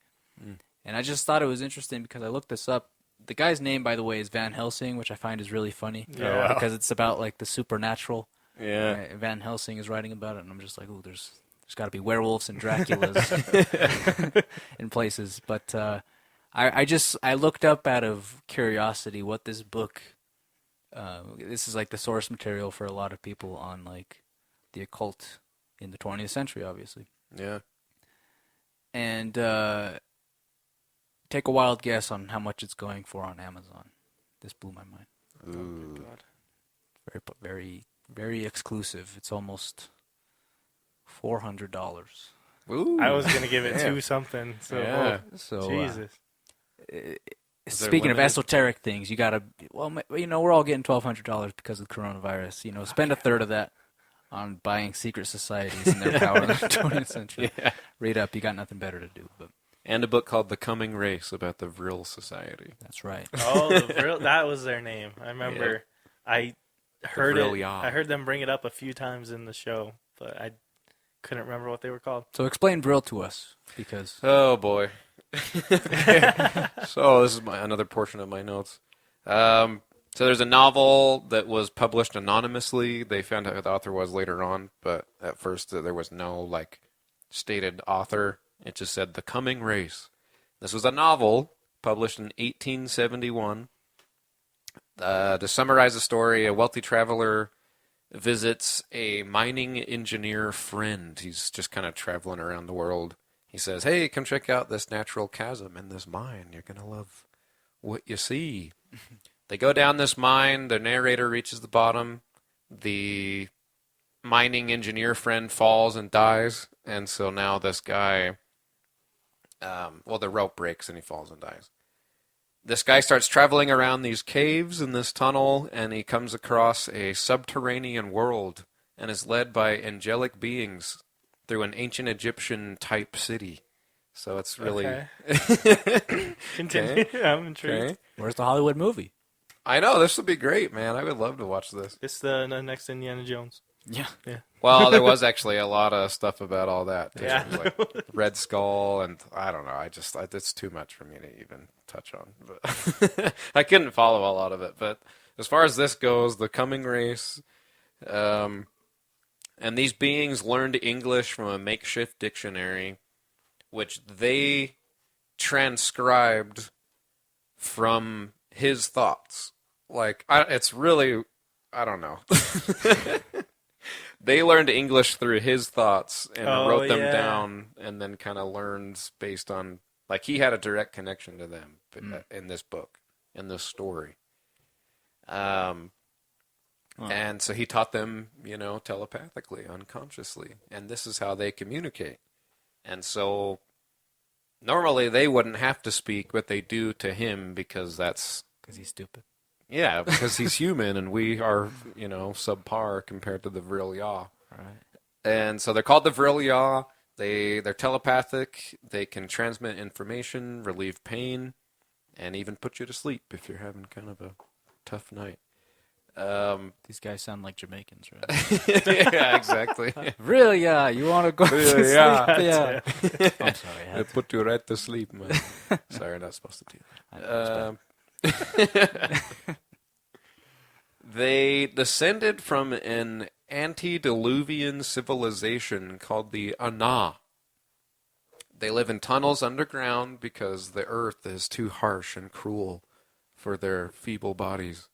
And I just thought it was interesting because I looked this up. The guy's name, by the way, is Van Helsing, which I find is really funny. Yeah. wow. Because it's about like the supernatural. Yeah. Right? Van Helsing is writing about it, and I'm just like, ooh, there's got to be werewolves and Draculas in places. But I looked up out of curiosity what this book. This is like the source material for a lot of people on like the occult in the 20th century, obviously. Yeah. And take a wild guess on how much it's going for on Amazon. This blew my mind. Ooh. Very, very, very exclusive. It's almost $400. Ooh. I was gonna give it Damn. 2 something. So Yeah. So Jesus. Speaking of limited? esoteric things, you gotta. Well, we're all getting $1,200 because of the coronavirus. Spend a third of that on buying secret societies and their power in the 20th century. Yeah. Read up. You got nothing better to do. But And a book called The Coming Race about the Vril Society. that's right. Oh, that was their name. I remember. I heard it. Vril-ya. I heard them bring it up a few times in the show, but I couldn't remember what they were called. So explain Brill to us, because Oh boy. So this is another portion of my notes. So there's a novel that was published anonymously. They found out who the author was later on, but at first there was no stated author. It just said The Coming Race. This was a novel published in 1871. To summarize the story, a wealthy traveler visits a mining engineer friend. He's just kind of traveling around the world. He says, "Hey, come check out this natural chasm in this mine. You're going to love what you see." They go down this mine. The narrator reaches the bottom. The mining engineer friend falls and dies. And so now this guy, the rope breaks and he falls and dies. This guy starts traveling around these caves in this tunnel, and he comes across a subterranean world and is led by angelic beings through an ancient Egyptian type city. So it's really... Okay. Continue. Okay. I'm intrigued. Okay. where's the Hollywood movie? I know, this would be great, man. I would love to watch this. It's the next Indiana Jones. Yeah. Well, there was actually a lot of stuff about all that. Too. Yeah. It was like Red Skull, and I don't know. It's too much for me to even touch on. But I couldn't follow a lot of it. But as far as this goes, The Coming Race, and these beings learned English from a makeshift dictionary, which they transcribed from his thoughts. It's really, I don't know. They learned English through his thoughts and wrote them down, and then kind of learned based on, he had a direct connection to them in this book, in this story. And so he taught them, telepathically, unconsciously, and this is how they communicate. And so normally they wouldn't have to speak, but they do to him because he's stupid. Yeah, because he's human and we are, subpar compared to the Vril-ya. Right. And so they're called the Vril-ya. They're telepathic. They can transmit information, relieve pain, and even put you to sleep if you're having kind of a tough night. These guys sound like Jamaicans, right? Yeah, exactly. Really? Yeah. You want to go to sleep? Yeah. I'm sorry. They put you right to sleep, man. Sorry, not supposed to do that. They descended from an antediluvian civilization called the Ana. They live in tunnels underground because the earth is too harsh and cruel for their feeble bodies.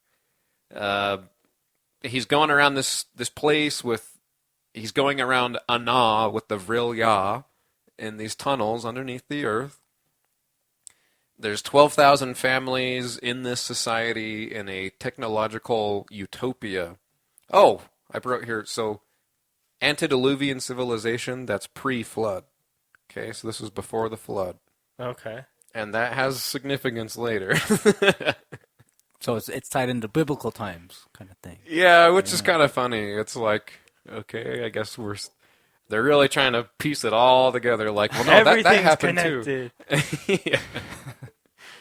He's going around this place he's going around Ana with the Vril-ya in these tunnels underneath the earth. There's 12,000 families in this society in a technological utopia. Oh, I wrote here, so antediluvian civilization, that's pre-flood. Okay, so this was before the flood. Okay. And that has significance later. So it's tied into biblical times, kind of thing. Yeah, which is kind of funny. It's like, okay, I guess they're really trying to piece it all together. Like, well, no, that happened connected. too. Yeah.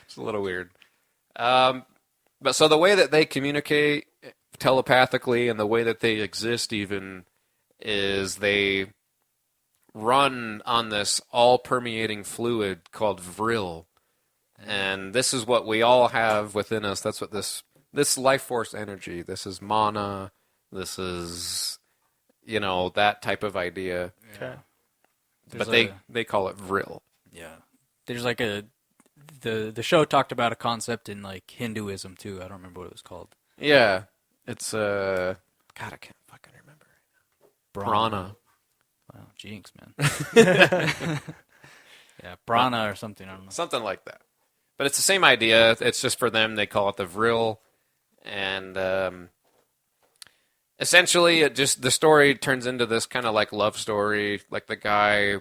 It's a little weird. But so the way that they communicate telepathically and the way that they exist even is they run on this all-permeating fluid called vril. And this is what we all have within us. That's what this life force energy, this is mana, this is, that type of idea. Okay. But they call it vril. Yeah. There's the show talked about a concept in Hinduism too. I don't remember what it was called. Yeah. It's God, I can't fucking remember. Prana. Wow, jinx, man. Yeah, prana or something. I don't know. Something like that. But it's the same idea. It's just for them, they call it the vril. And essentially, the story turns into this kind of love story. Like the guy,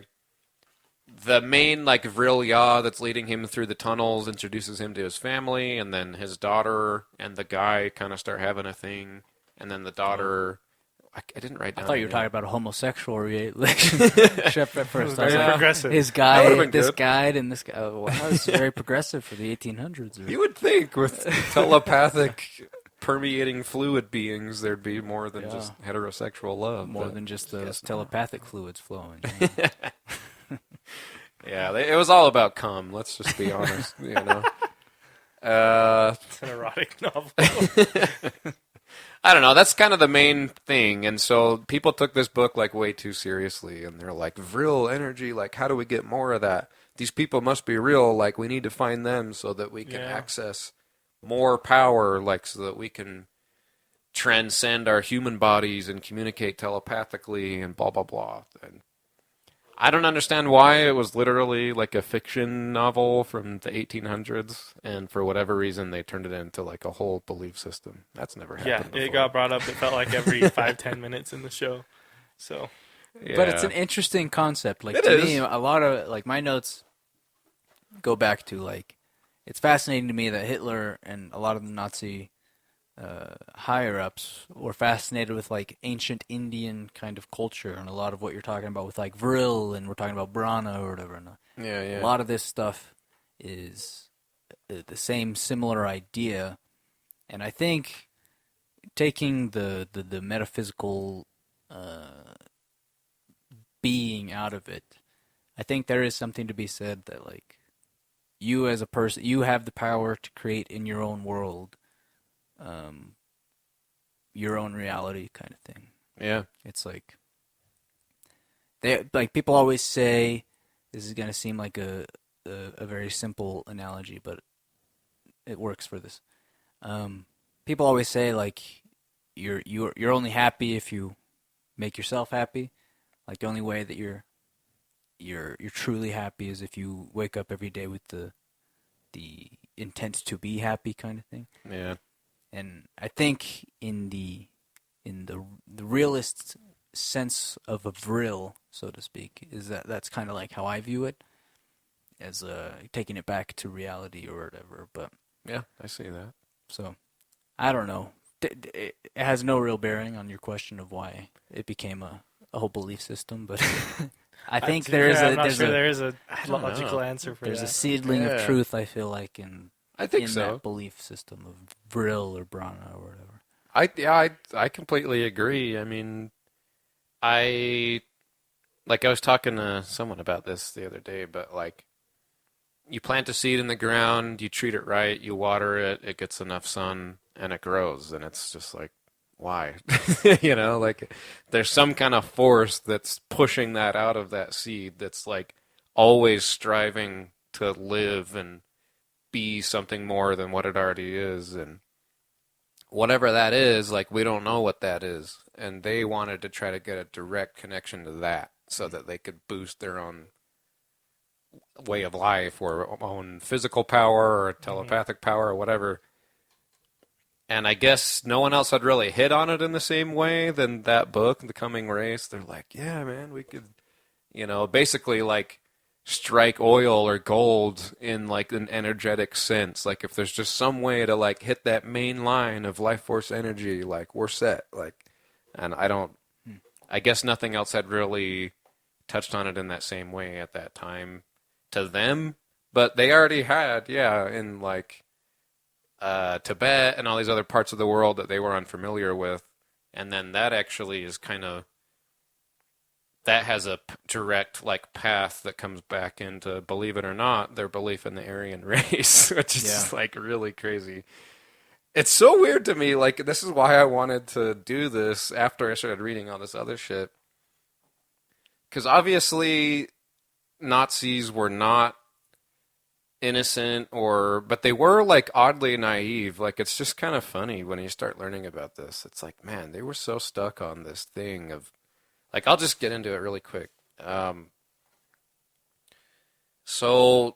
the main like Vril-Ya that's leading him through the tunnels introduces him to his family, and then his daughter and the guy kind of start having a thing, and then the daughter. I didn't write I down. thought you were talking about a homosexual relationship at first. Very progressive. His That guy, would've been this good. guy, and this guy. Oh, wow, it's very progressive for the 1800s. You would think with telepathic permeating fluid beings, there'd be more than Yeah. just heterosexual love. More but than just I those guess not. telepathic fluids flowing. Yeah, it was all about cum. Let's just be honest. It's an erotic novel. I don't know. That's kind of the main thing, and so people took this book like way too seriously, and they're like, "Vril energy. Like, how do we get more of that? These people must be real. Like, we need to find them so that we can access more power. Like, so that we can transcend our human bodies and communicate telepathically and blah blah blah." And I don't understand why it was literally like a fiction novel from the 1800s, and for whatever reason they turned it into like a whole belief system. That's never happened Yeah, before. it got brought up. It felt like every 5-10 minutes in the show. So But it's an interesting concept. Like It to is. me, a lot of like my notes go back to like it's fascinating to me that Hitler and a lot of the Nazi higher ups were fascinated with like ancient Indian kind of culture and a lot of what you're talking about with like Vril and we're talking about Brahna or whatever. And Yeah. a lot of this stuff is the same similar idea, and I think taking the metaphysical being out of it, I think there is something to be said that like you as a person, you have the power to create in your own world, your own reality kind of thing. Yeah. It's like people always say, this is going to seem like a very simple analogy, but it works for this. People always say like you're only happy if you make yourself happy. Like the only way that you're truly happy is if you wake up every day with the intent to be happy kind of thing. Yeah. And I think in the realist sense of a vril, so to speak, is that's kind of like how I view it, as taking it back to reality or whatever. But Yeah, I see that. so I don't know. It has no real bearing on your question of why it became a whole belief system, but I think there is I'm not there's sure a there is a don't logical know. answer for there's a that. seedling Yeah. of truth. I feel like in I think so. that belief system of vril or Brahma or whatever. I completely agree. I mean, I was talking to someone about this the other day, but like you plant a seed in the ground, you treat it right, you water it, it gets enough sun, and it grows, and it's just like, why? Like there's some kind of force that's pushing that out of that seed that's like always striving to live and be something more than what it already is, and whatever that is, like we don't know what that is, and they wanted to try to get a direct connection to that so that they could boost their own way of life or own physical power or telepathic power or whatever. And I guess no one else had really hit on it in the same way than that book, The Coming Race. They're like, yeah, man, we could, basically like strike oil or gold in like an energetic sense. Like if there's just some way to like hit that main line of life force energy, like we're set. Like, and I guess nothing else had really touched on it in that same way at that time to them, but they already had, in like Tibet and all these other parts of the world that they were unfamiliar with. And then that actually is that has a direct like path that comes back into, believe it or not, their belief in the Aryan race, which is like really crazy. It's so weird to me. Like, this is why I wanted to do this after I started reading all this other shit. Because obviously Nazis were not innocent, but they were like oddly naive. Like, it's just kind of funny when you start learning about this. It's like, man, they were so stuck on this thing of, like, I'll just get into it really quick. So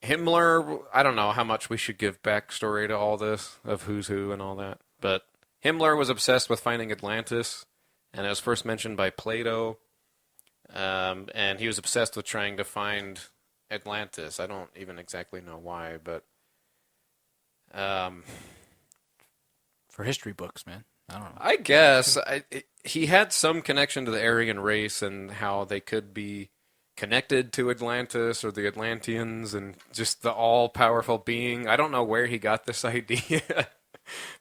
Himmler, I don't know how much we should give backstory to all this of who's who and all that, but Himmler was obsessed with finding Atlantis, and it was first mentioned by Plato. And he was obsessed with trying to find Atlantis. I don't even exactly know why, but um, For history books, man. I don't know. I guess he had some connection to the Aryan race and how they could be connected to Atlantis or the Atlanteans and just the all-powerful being. I don't know where he got this idea,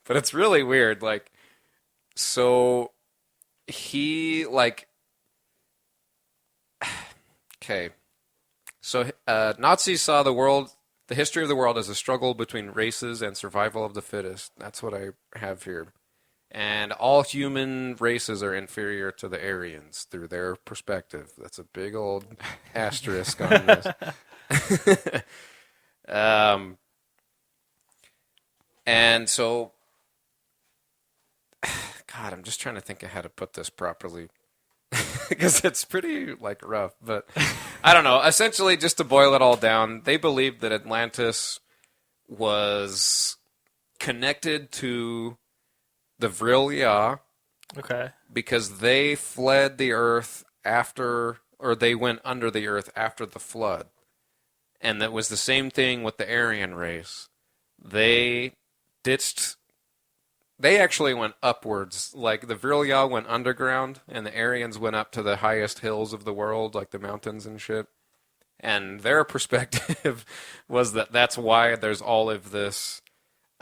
but it's really weird. Like, so he like, okay, so Nazis saw the history of the world as a struggle between races and survival of the fittest. That's what I have here. And all human races are inferior to the Aryans through their perspective. That's a big old asterisk on this. And so, God, I'm just trying to think of how to put this properly because it's pretty like rough. But I don't know. Essentially, just to boil it all down, they believed that Atlantis was connected to the Vrilya Okay. because they fled the earth after, or they went under the earth after the flood. And that was the same thing with the Aryan race. They actually went upwards. Like the Vrilya went underground and the Aryans went up to the highest hills of the world, like the mountains and shit. And their perspective was that that's why there's all of this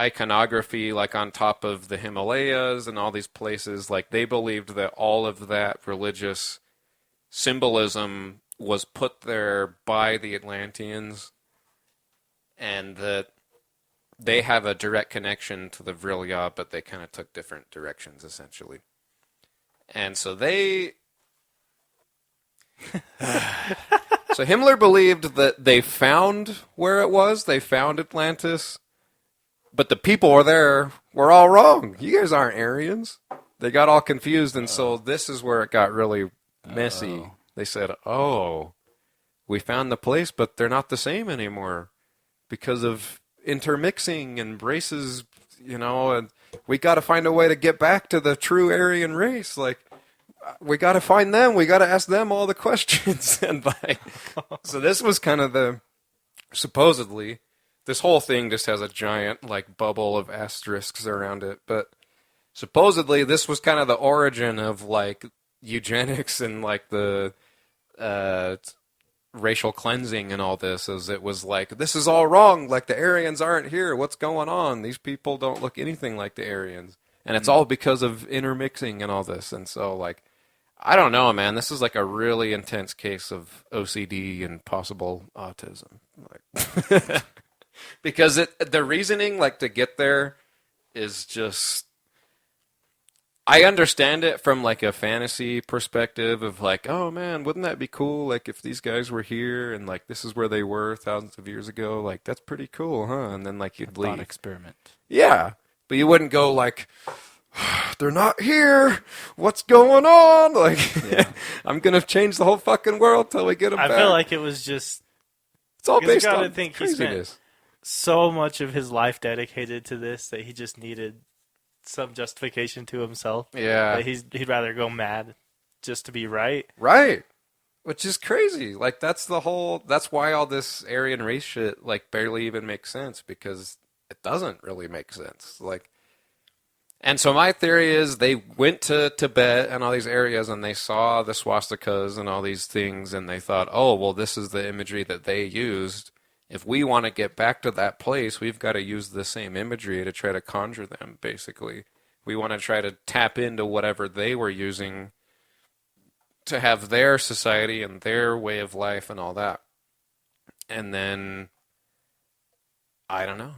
iconography like on top of the Himalayas and all these places. Like they believed that all of that religious symbolism was put there by the Atlanteans and that they have a direct connection to the Vrilya, but they kind of took different directions essentially. And so so Himmler believed that they found where it was, they found Atlantis, but the people were all wrong. You guys aren't Aryans. They got all confused, and so this is where it got really messy. They said, oh, we found the place, but they're not the same anymore because of intermixing and races, and we got to find a way to get back to the true Aryan race. Like, we got to find them. We got to ask them all the questions. And like, so this was kind of supposedly, this whole thing just has a giant like bubble of asterisks around it. But supposedly this was kind of the origin of like eugenics and like the racial cleansing and all this. As it was like, this is all wrong. Like the Aryans aren't here. What's going on? These people don't look anything like the Aryans. And it's all because of intermixing and all this. And so like, I don't know, man. This is like a really intense case of OCD and possible autism. Like, because the reasoning, like, to get there is just... I understand it from, like, a fantasy perspective of, like, oh, man, wouldn't that be cool, like, if these guys were here and, like, this is where they were thousands of years ago. Like, that's pretty cool, huh? And then, like, you'd leave. Thought experiment. Yeah. But you wouldn't go, like... they're not here. What's going on? Like, yeah. I'm gonna change the whole fucking world till we get them back. I feel like it was just. It's all based on think craziness. He spent so much of his life dedicated to this that he just needed some justification to himself. Yeah, that he'd rather go mad just to be right. Right, which is crazy. Like that's why all this Aryan race shit like barely even makes sense because it doesn't really make sense. Like. And so my theory is they went to Tibet and all these areas and they saw the swastikas and all these things and they thought, oh, well, this is the imagery that they used. If we want to get back to that place, we've got to use the same imagery to try to conjure them, basically. We want to try to tap into whatever they were using to have their society and their way of life and all that. And then, I don't know,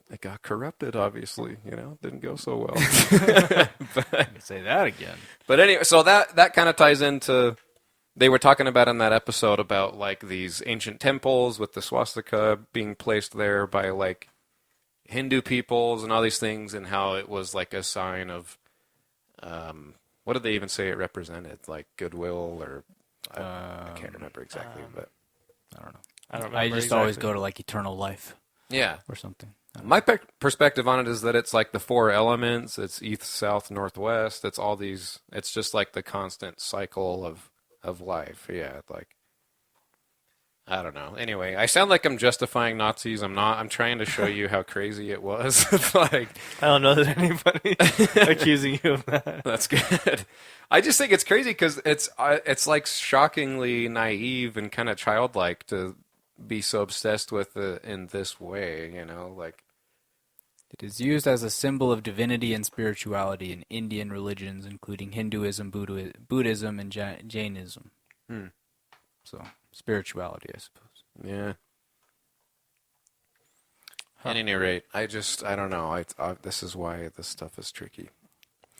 it got corrupted, obviously, didn't go so well. But, I can say that again. But anyway, so that kind of ties into, they were talking about in that episode about like these ancient temples with the swastika being placed there by like Hindu peoples and all these things and how it was like a sign of, what did they even say it represented? Like goodwill or, I can't remember exactly, but. I don't know. I don't remember I just exactly. always go to like eternal life. Yeah. Or something. My perspective on it is that it's like the four elements. It's east, south, northwest. It's all these. It's just like the constant cycle of of life. Yeah, like I don't know. Anyway, I sound like I'm justifying Nazis. I'm not. I'm trying to show you how crazy it was. Like, I don't know that anybody accusing you of that. that's good. I just think it's crazy because it's like shockingly naive and kind of childlike to be so obsessed with it in this way. You know, like It is used as a symbol of divinity and spirituality in Indian religions, including Hinduism, Buddhism, and Jainism. So, spirituality, I suppose. yeah. At any rate, I don't know. This is why this stuff is tricky.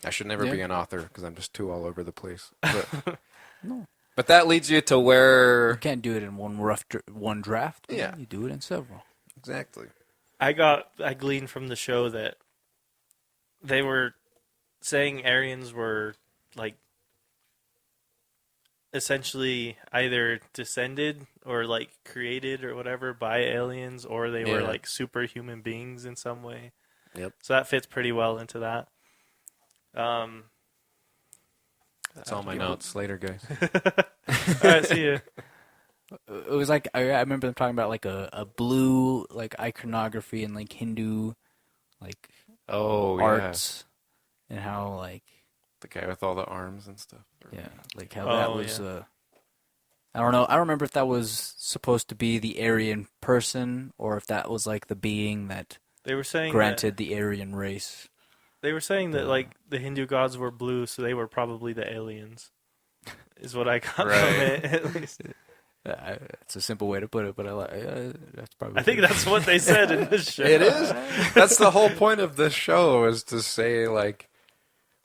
I should never be an author because I'm just too all over the place. But, No. but that leads you to where... You can't do it in one draft. Yeah. You do it in several. Exactly. I gleaned from the show that they were saying Aryans were like essentially either descended or like created or whatever by aliens, or they were like superhuman beings in some way. Yep. So that fits pretty well into that. That's all my notes. Later, guys. All right, see ya. It was like I remember them talking about like a blue like iconography and like Hindu like arts and how like the guy with all the arms and stuff. like how that was I don't know. I don't remember if that was supposed to be the Aryan person or if that was like the being that They were saying granted the Aryan race. They were saying that like the Hindu gods were blue, so they were probably the aliens. Is what I got from it, at least. It's a simple way to put it, but that's probably. I think that's what they said in this show. It is. That's the whole point of this show, is to say like,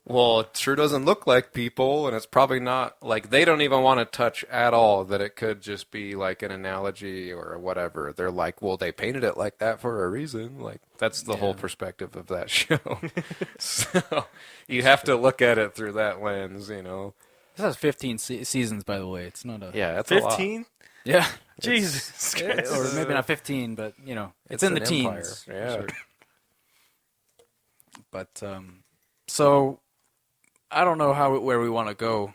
well, it sure doesn't look like people, and it's probably not like they don't even want to touch at all that it could just be like an analogy or whatever. They're like, well, they painted it like that for a reason. Like that's the whole perspective of that show. So you have to look at it through that lens, you know. This has 15 seasons, by the way. It's not a. Yeah, that's 15. Yeah. Jesus Christ. Or maybe not 15, but you know, it's in the empire. teens. Yeah. Sure. But so I don't know where we want to go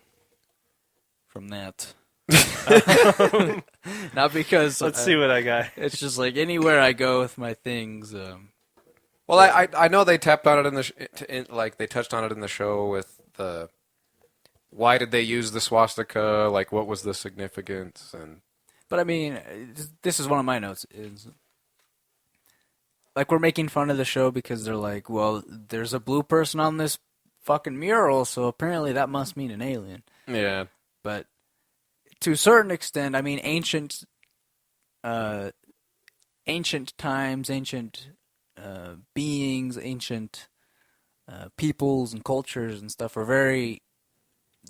from that. Not because Let's see what I got. It's just like anywhere I go with my things. Well, I know they tapped on it in the like they touched on it in the show with the why did they use the swastika? Like, what was the significance? And But I mean, this is one of my notes. Is like we're making fun of the show because they're like, well, there's a blue person on this fucking mural, so apparently that must mean an alien. yeah, But to a certain extent, I mean, ancient times, ancient beings, ancient peoples and cultures and stuff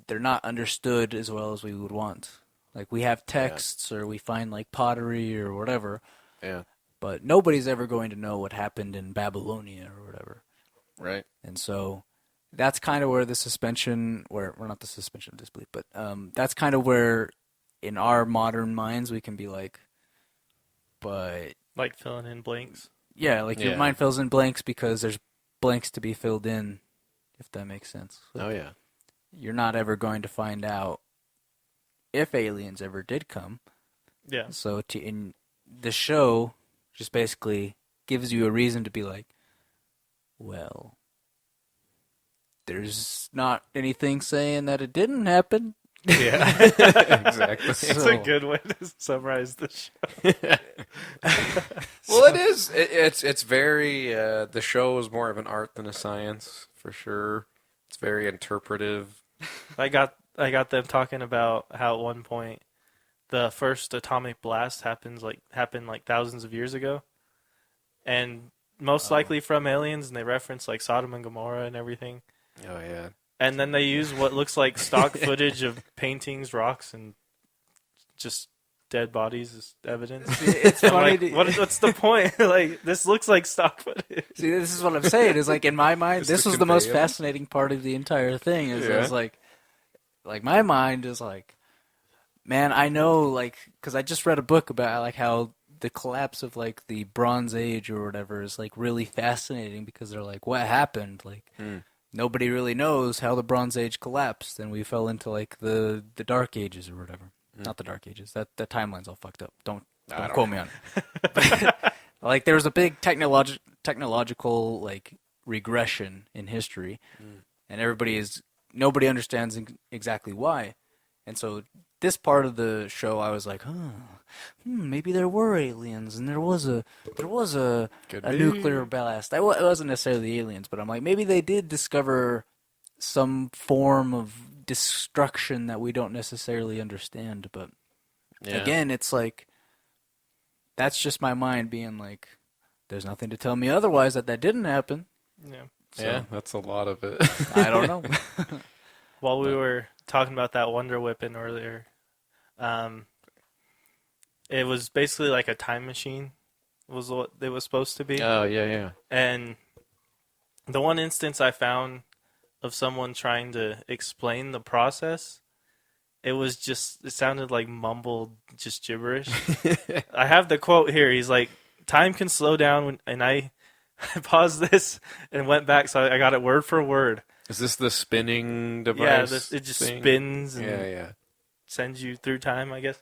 they're not understood as well as we would want. Like we have texts or we find like pottery or whatever. yeah, But nobody's ever going to know what happened in Babylonia or whatever. right. And so that's kind of where the suspension, well, not the suspension of disbelief, but that's kind of where in our modern minds we can be like, but... Like filling in blanks. Yeah, like your mind fills in blanks because there's blanks to be filled in, if that makes sense. So Oh, yeah. you're not ever going to find out if aliens ever did come. Yeah. So in the show just basically gives you a reason to be like, well, there's not anything saying that it didn't happen. Yeah, exactly. It's a good way to summarize the show. Well, it is. It's very. The show is more of an art than a science, for sure. It's very interpretive. I got them talking about how at one point the first atomic blast happened like thousands of years ago, and most likely from aliens. And they reference like Sodom and Gomorrah and everything. Oh yeah. And then they use what looks like stock footage of paintings, rocks, and just dead bodies as evidence. It's I'm funny. like, what's the point? Like, this looks like stock footage. See, this is what I'm saying. Is like in my mind, Just this to was the most convey it. fascinating part of the entire thing. Is Yeah. it's like my mind is like, man, I know, like, because I just read a book about like how the collapse of like the Bronze Age or whatever is like really fascinating because they're like, what happened? Like, nobody really knows how the Bronze Age collapsed, and we fell into like the Dark Ages or whatever. Not the Dark Ages. That timeline's all fucked up. Don't quote me on it. Like there was a big technological like regression in history, and nobody understands exactly why. And so this part of the show, I was like, maybe there were aliens, and there was a nuclear blast. It wasn't necessarily the aliens, but I'm like, maybe they did discover some form of destruction that we don't necessarily understand. But again, it's like that's just my mind being like, there's nothing to tell me otherwise that didn't happen. Yeah. So, yeah, that's a lot of it. I don't know. While we were talking about that Wonder Whipping earlier, it was basically like a time machine was what it was supposed to be. Oh, yeah. And the one instance I found of someone trying to explain the process, it sounded like mumbled, just gibberish. I have the quote here. He's like, time can slow down and I paused this and went back, so I got it word for word. Is this the spinning device? Yeah, it just thing? spins and sends you through time, I guess.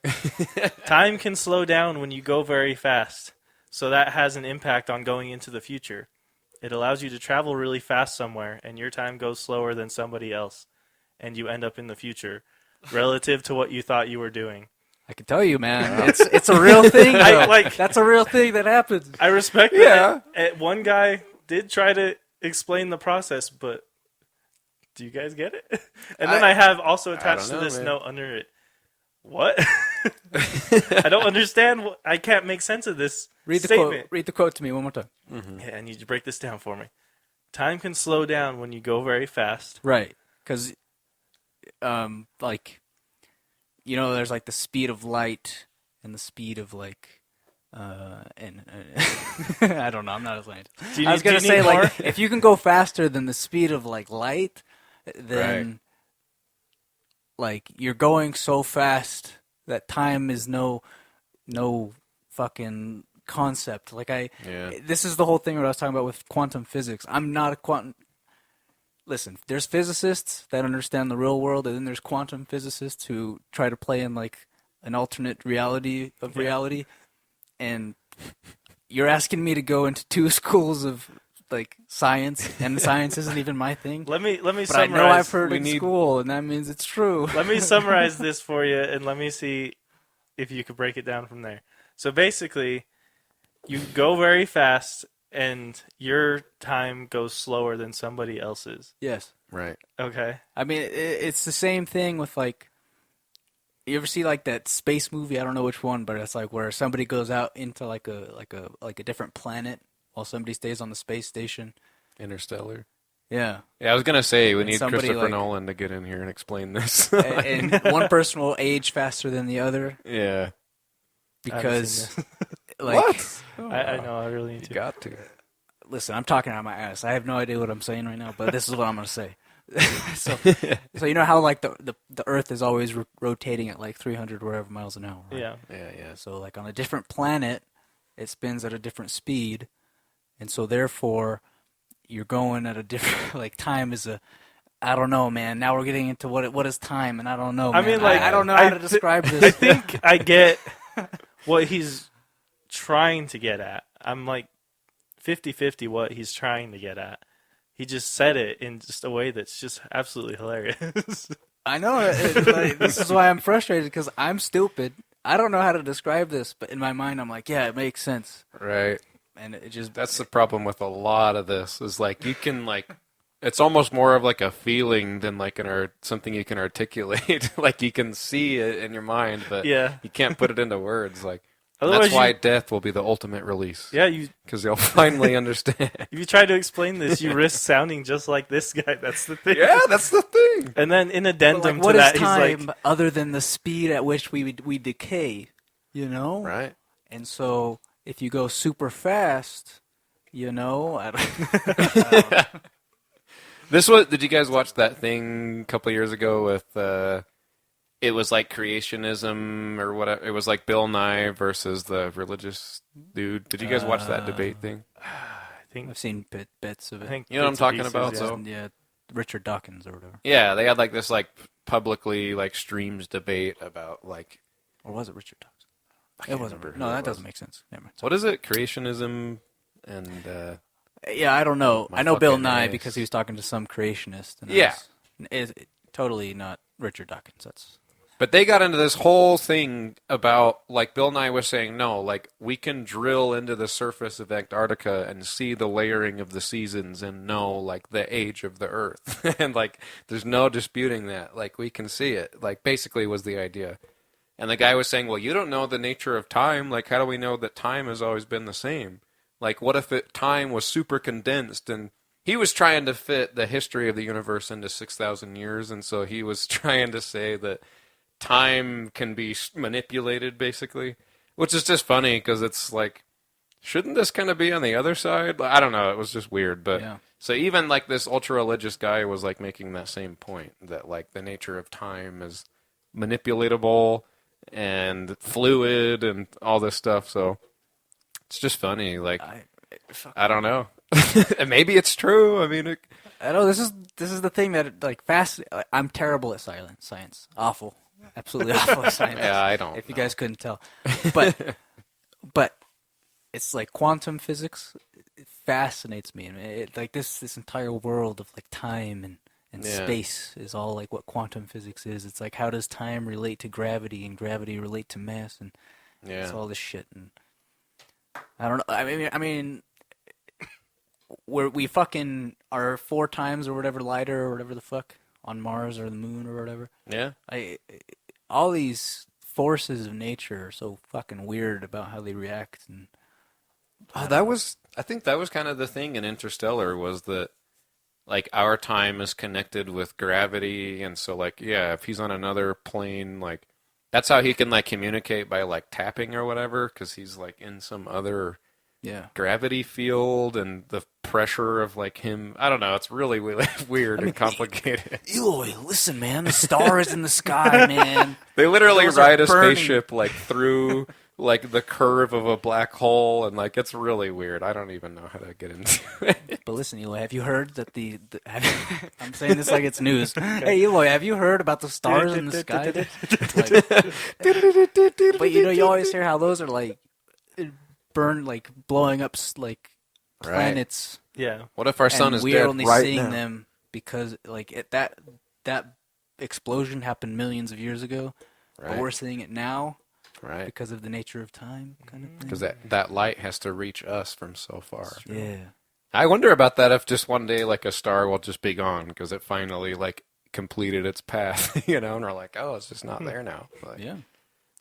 Time can slow down when you go very fast, so that has an impact on going into the future. It allows you to travel really fast somewhere, and your time goes slower than somebody else, and you end up in the future, relative to what you thought you were doing. I can tell you, man, it's a real thing. That's a real thing that happens. I respect that. One guy did try to explain the process, but do you guys get it? And then I have also attached to this note under it. What? I don't understand. I can't make sense of this statement. Read the quote to me one more time. Mm-hmm. Yeah, I need you to break this down for me. Time can slow down when you go very fast. Right. Because, there's like the speed of light and the speed of like, I don't know. I'm not a scientist. I was going to say, like, if you can go faster than the speed of like light, then like you're going so fast that time is no fucking concept. Like this is the whole thing what I was talking about with quantum physics. I'm not a quantum. Listen, there's physicists that understand the real world, and then there's quantum physicists who try to play in like an alternate reality of reality. And you're asking me to go into two schools of like science, and science isn't even my thing. Let me but summarize. I know I've heard in school, and that means it's true. Let me summarize this for you, and let me see if you could break it down from there. So basically, you go very fast, and your time goes slower than somebody else's. Yes. Right. Okay. I mean, it's the same thing with like. You ever see like that space movie? I don't know which one, but it's like where somebody goes out into like a different planet while somebody stays on the space station. Interstellar. Yeah. Yeah, I was gonna say we need somebody, Christopher like, Nolan to get in here and explain this. and one person will age faster than the other. Yeah. Because like what? I know I really need to. You got to. Listen, I'm talking out of my ass. I have no idea what I'm saying right now, but this is what I'm gonna say. so you know how like the Earth is always rotating at like 300 whatever miles an hour, right? Yeah. So like on a different planet, it spins at a different speed, and so therefore you're going at a different like time is a. I don't know, man. Now we're getting into what is time, and I don't know. Man. I mean, like I don't know how to describe this. I think I get what he's trying to get at. I'm like 50-50 what he's trying to get at. He just said it in just a way that's just absolutely hilarious. I know. Like, this is why I'm frustrated, because I'm stupid. I don't know how to describe this, but in my mind, I'm like, yeah, it makes sense. Right. And it just... That's the problem with a lot of this, is like, you can like... It's almost more of like a feeling than like something you can articulate. Like you can see it in your mind, but you can't put it into words. Like... That's why death will be the ultimate release. Yeah, because you'll finally understand. If you try to explain this, you risk sounding just like this guy. That's the thing. Yeah, that's the thing. And then in addendum to that, he's like, time other than the speed at which we decay, you know? Right. And so if you go super fast, you know, I don't Did you guys watch that thing a couple years ago with? It was like creationism or whatever. It was like Bill Nye versus the religious dude. Did you guys watch that debate thing? I think I've seen bits of it. You know what I'm talking about? Yeah. So Yeah. Richard Dawkins or whatever. Yeah, they had like this like publicly like streams debate about like Or was it Richard Dawkins? I It can't wasn't. remember No, who it that was. doesn't make sense. Never mind. What is it? Creationism and Yeah, I don't know. My I know Bill fucking Nye ass. because he was talking to some creationist. And Yeah. It's totally not Richard Dawkins. That's but they got into this whole thing about like Bill Nye was saying no, like we can drill into the surface of Antarctica and see the layering of the seasons and know like the age of the Earth and like there's no disputing that. Like we can see it. Like basically was the idea. And the guy was saying, well, you don't know the nature of time. Like, how do we know that time has always been the same? Like, what if time was super condensed? And he was trying to fit the history of the universe into 6,000 years. And so he was trying to say that time can be manipulated, basically. Which is just funny because it's like, shouldn't this kind of be on the other side? I don't know. It was just weird. But yeah. so even like this ultra-religious guy was like making that same point that like the nature of time is manipulatable and fluid and all this stuff. So it's just funny. Like I don't know. Maybe it's true. I mean, I know this is the thing that like I'm terrible at science. Awful. Absolutely awful at science. yeah, I don't. If you guys couldn't tell, but it's like quantum physics. It fascinates me, and like this entire world of like time and Yeah. space is all like what quantum physics is. It's like how does time relate to gravity and gravity relate to mass and Yeah. it's all this shit. And I don't know. I mean, we fucking are 4 times or whatever lighter or whatever the fuck on Mars or the moon or whatever. Yeah. All these forces of nature are so fucking weird about how they react. And I think that was kind of the thing in Interstellar was that like our time is connected with gravity, and so like yeah, if he's on another plane, like that's how he can like communicate by like tapping or whatever, because he's like in some other yeah. gravity field and the pressure of like him. I don't know. It's really weird and complicated. Eloy, listen, man, the star is in the sky, man. They literally Those are ride a burning. spaceship like through like the curve of a black hole, and like it's really weird. I don't even know how to get into it. But listen, Eloy, have you heard that I'm saying this like it's news. Hey, Eloy, have you heard about the stars in the sky? Like, but you always hear how those are like burn, like blowing up like Right. planets. Yeah. What if our sun and is we're dead only right seeing now? them because like that explosion happened millions of years ago, but Right. we're seeing it now Right. because of the nature of time, kind of thing. Because that light has to reach us from so far. Yeah. I wonder about that if just one day like a star will just be gone because it finally like completed its path, and we're like, oh, it's just not there now. Like, Yeah.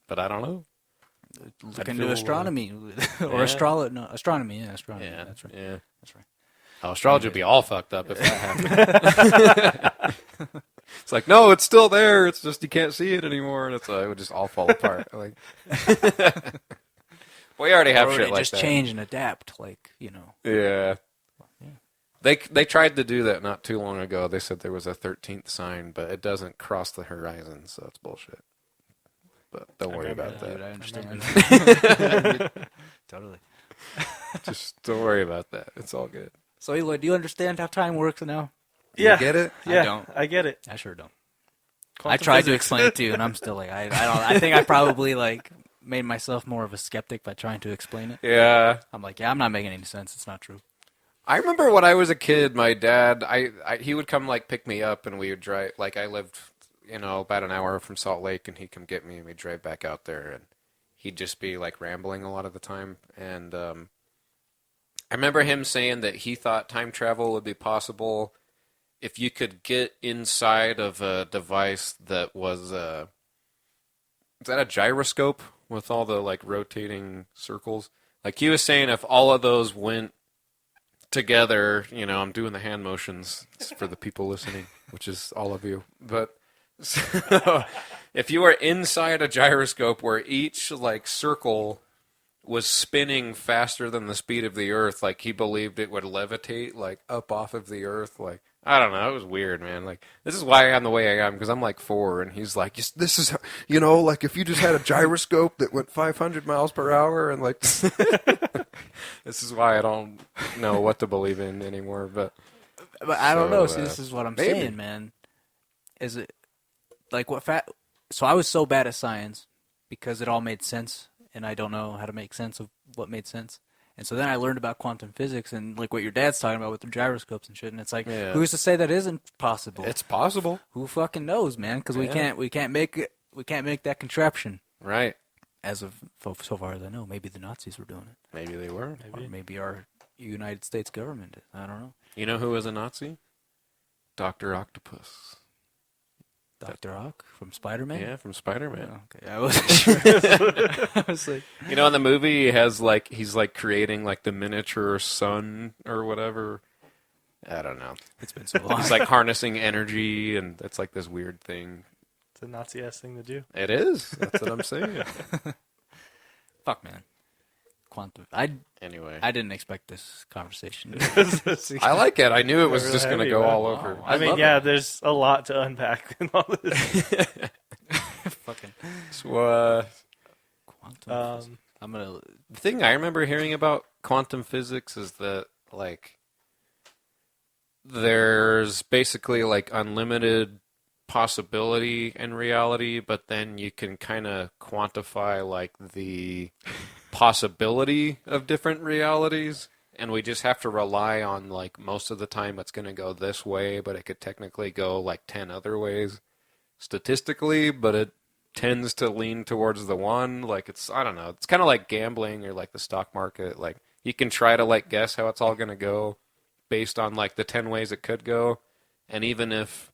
But I don't know. Look I'd into feel, astronomy or yeah. astronomy. Yeah, astronomy. Yeah, That's right. Yeah. That's right. Oh, astrology would be all fucked up if that happened. It's like, no, it's still there. It's just you can't see it anymore, and it would just all fall apart. Like, we already have Or shit they like just that. change and adapt, like Yeah. Yeah. They tried to do that not too long ago. They said there was a 13th sign, but it doesn't cross the horizon, so it's bullshit. But don't worry about Dude, that. I understand. Totally. Just don't worry about that. It's all good. So, Eloy, do you understand how time works now? Yeah. Get it? Yeah. I don't. I get it. I sure don't. Quantum I tried to physics. explain it to you, and I'm still like, I don't. I think I probably like made myself more of a skeptic by trying to explain it. Yeah. I'm like, yeah, I'm not making any sense. It's not true. I remember when I was a kid, my dad, he would come like pick me up, and we would drive. Like I lived, about an hour from Salt Lake, and he'd come get me, and we'd drive back out there, and he'd just be like rambling a lot of the time. And I remember him saying that he thought time travel would be possible if you could get inside of a device that was is that a gyroscope with all the like rotating circles? Like he was saying, if all of those went together, I'm doing the hand motions for the people listening, which is all of you. But so, if you were inside a gyroscope where each like circle was spinning faster than the speed of the Earth, like he believed it would levitate like up off of the Earth. Like I don't know, it was weird, man. Like this is why I'm the way I am, because I'm like 4, and he's like, this is like if you just had a gyroscope that went 500 miles per hour, and like this is why I don't know what to believe in anymore. But But I don't So, know. See, this is what I'm maybe. saying, man. Is it like what fact? So I was so bad at science because it all made sense, and I don't know how to make sense of what made sense. And so then I learned about quantum physics and like what your dad's talking about with the gyroscopes and shit. And it's like, Yeah. who's to say that isn't possible? It's possible. Who fucking knows, man? Because we Yeah. can't make that contraption. Right. As of so far as I know, maybe the Nazis were doing it. Maybe they were. Or maybe our United States government is. I don't know. You know who was a Nazi? Dr. Octopus. Dr. Ock from Spider-Man? Yeah, from Spider-Man. Okay, I wasn't sure. I was like, You know, in the movie, he has like he's like creating like the miniature sun or whatever. I don't know. it's been so long. He's like harnessing energy, and it's like this weird thing. It's a Nazi-ass thing to do. It is. That's what I'm saying. Fuck, man. Quantum. Anyway, I didn't expect this conversation. I like it. I knew it was Really just going to heavy, go man. all over. Wow. I mean, love yeah, it. there's a lot to unpack in all this. Fucking So, quantum. physics. I'm gonna. the thing I remember hearing about quantum physics is that like there's basically like unlimited possibility in reality, but then you can kind of quantify like the possibility of different realities, and we just have to rely on like most of the time it's going to go this way, but it could technically go like 10 other ways statistically, but it tends to lean towards the one. Like it's, I don't know, it's kind of like gambling or like the stock market. Like you can try to like guess how it's all going to go based on like the 10 ways it could go, and even if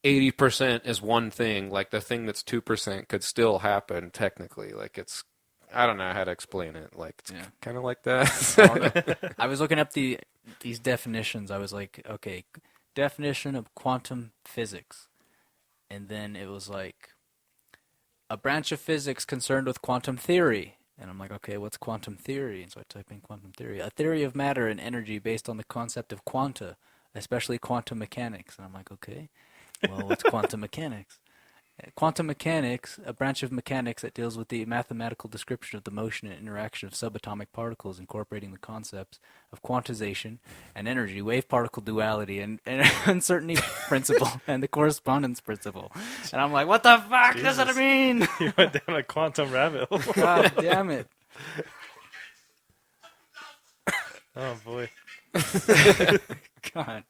80% is one thing, like the thing that's 2% could still happen technically. Like it's, I don't know how to explain it. Like it's Yeah. kind of like that. I don't know. I was looking up these definitions. I was like, okay, definition of quantum physics, and then it was like a branch of physics concerned with quantum theory. And I'm like, okay, what's quantum theory? And so I type in quantum theory. A theory of matter and energy based on the concept of quanta, especially quantum mechanics. And I'm like, okay, well, what's quantum mechanics? Quantum mechanics, a branch of mechanics that deals with the mathematical description of the motion and interaction of subatomic particles, incorporating the concepts of quantization and energy, wave-particle duality, and uncertainty principle, and the correspondence principle. And I'm like, what the fuck does that Jesus. mean? You went down a quantum rabbit hole. God damn it. Oh, boy. God.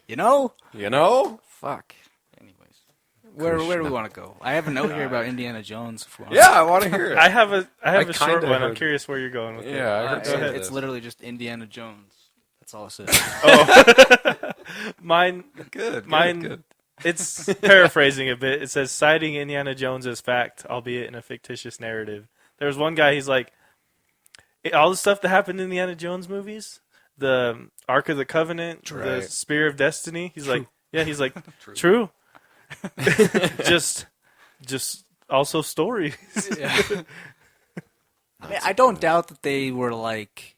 You know? You know? Fuck. Anyways. Where do we Krishna. want to go? I have a note here about Indiana Jones. If we want Yeah, I want to hear it. I have a I short kinda one. I'm heard- curious where you're going with it. Yeah, I heard Go some ahead. of It's this. literally just Indiana Jones. That's all it says. Oh. Mine, Good, mine, good. it's paraphrasing a bit. It says, citing Indiana Jones as fact, albeit in a fictitious narrative. There was one guy, he's like, all the stuff that happened in the Indiana Jones movies, the Ark of the Covenant, the Right. Spear of Destiny, he's like, yeah, he's like, true. just also stories. Yeah. I mean, I don't doubt that they were like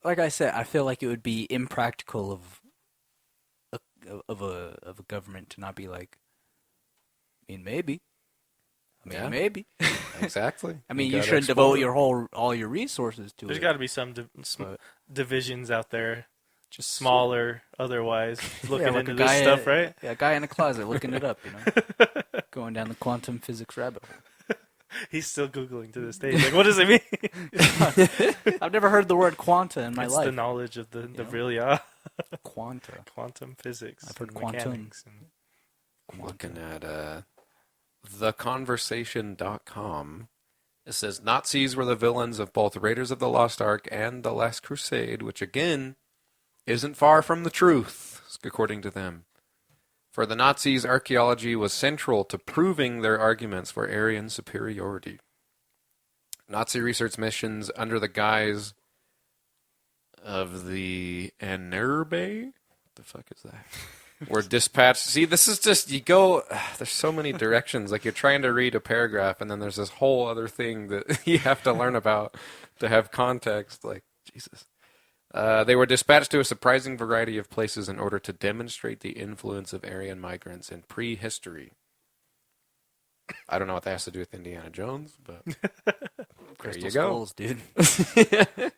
I said, I feel like it would be impractical of a government to not be like, I mean, maybe. Yeah. Maybe. Exactly. I mean, you gotta shouldn't explore devote it. all your resources to There's it. got to be some But- divisions out there, just smaller otherwise, looking like into a this guy, stuff, right? Yeah, a guy in a closet looking it up, you know, going down the quantum physics rabbit hole. He's still Googling to this day. He's like, what does it mean? I've never heard the word quanta in my It's life. the knowledge of the know? really Quanta. quantum physics. I've heard and quantum. mechanics and Looking at theconversation.com, it says Nazis were the villains of both Raiders of the Lost Ark and The Last Crusade, which again isn't far from the truth, according to them. For the Nazis, archaeology was central to proving their arguments for Aryan superiority. Nazi research missions under the guise of the Anerbe? What the fuck is that? Were dispatched. See, this is just, you go, there's so many directions. Like, you're trying to read a paragraph, and then there's this whole other thing that you have to learn about to have context. Like, Jesus. They were dispatched to a surprising variety of places in order to demonstrate the influence of Aryan migrants in prehistory. I don't know what that has to do with Indiana Jones, but Crystal you go. skulls, dude.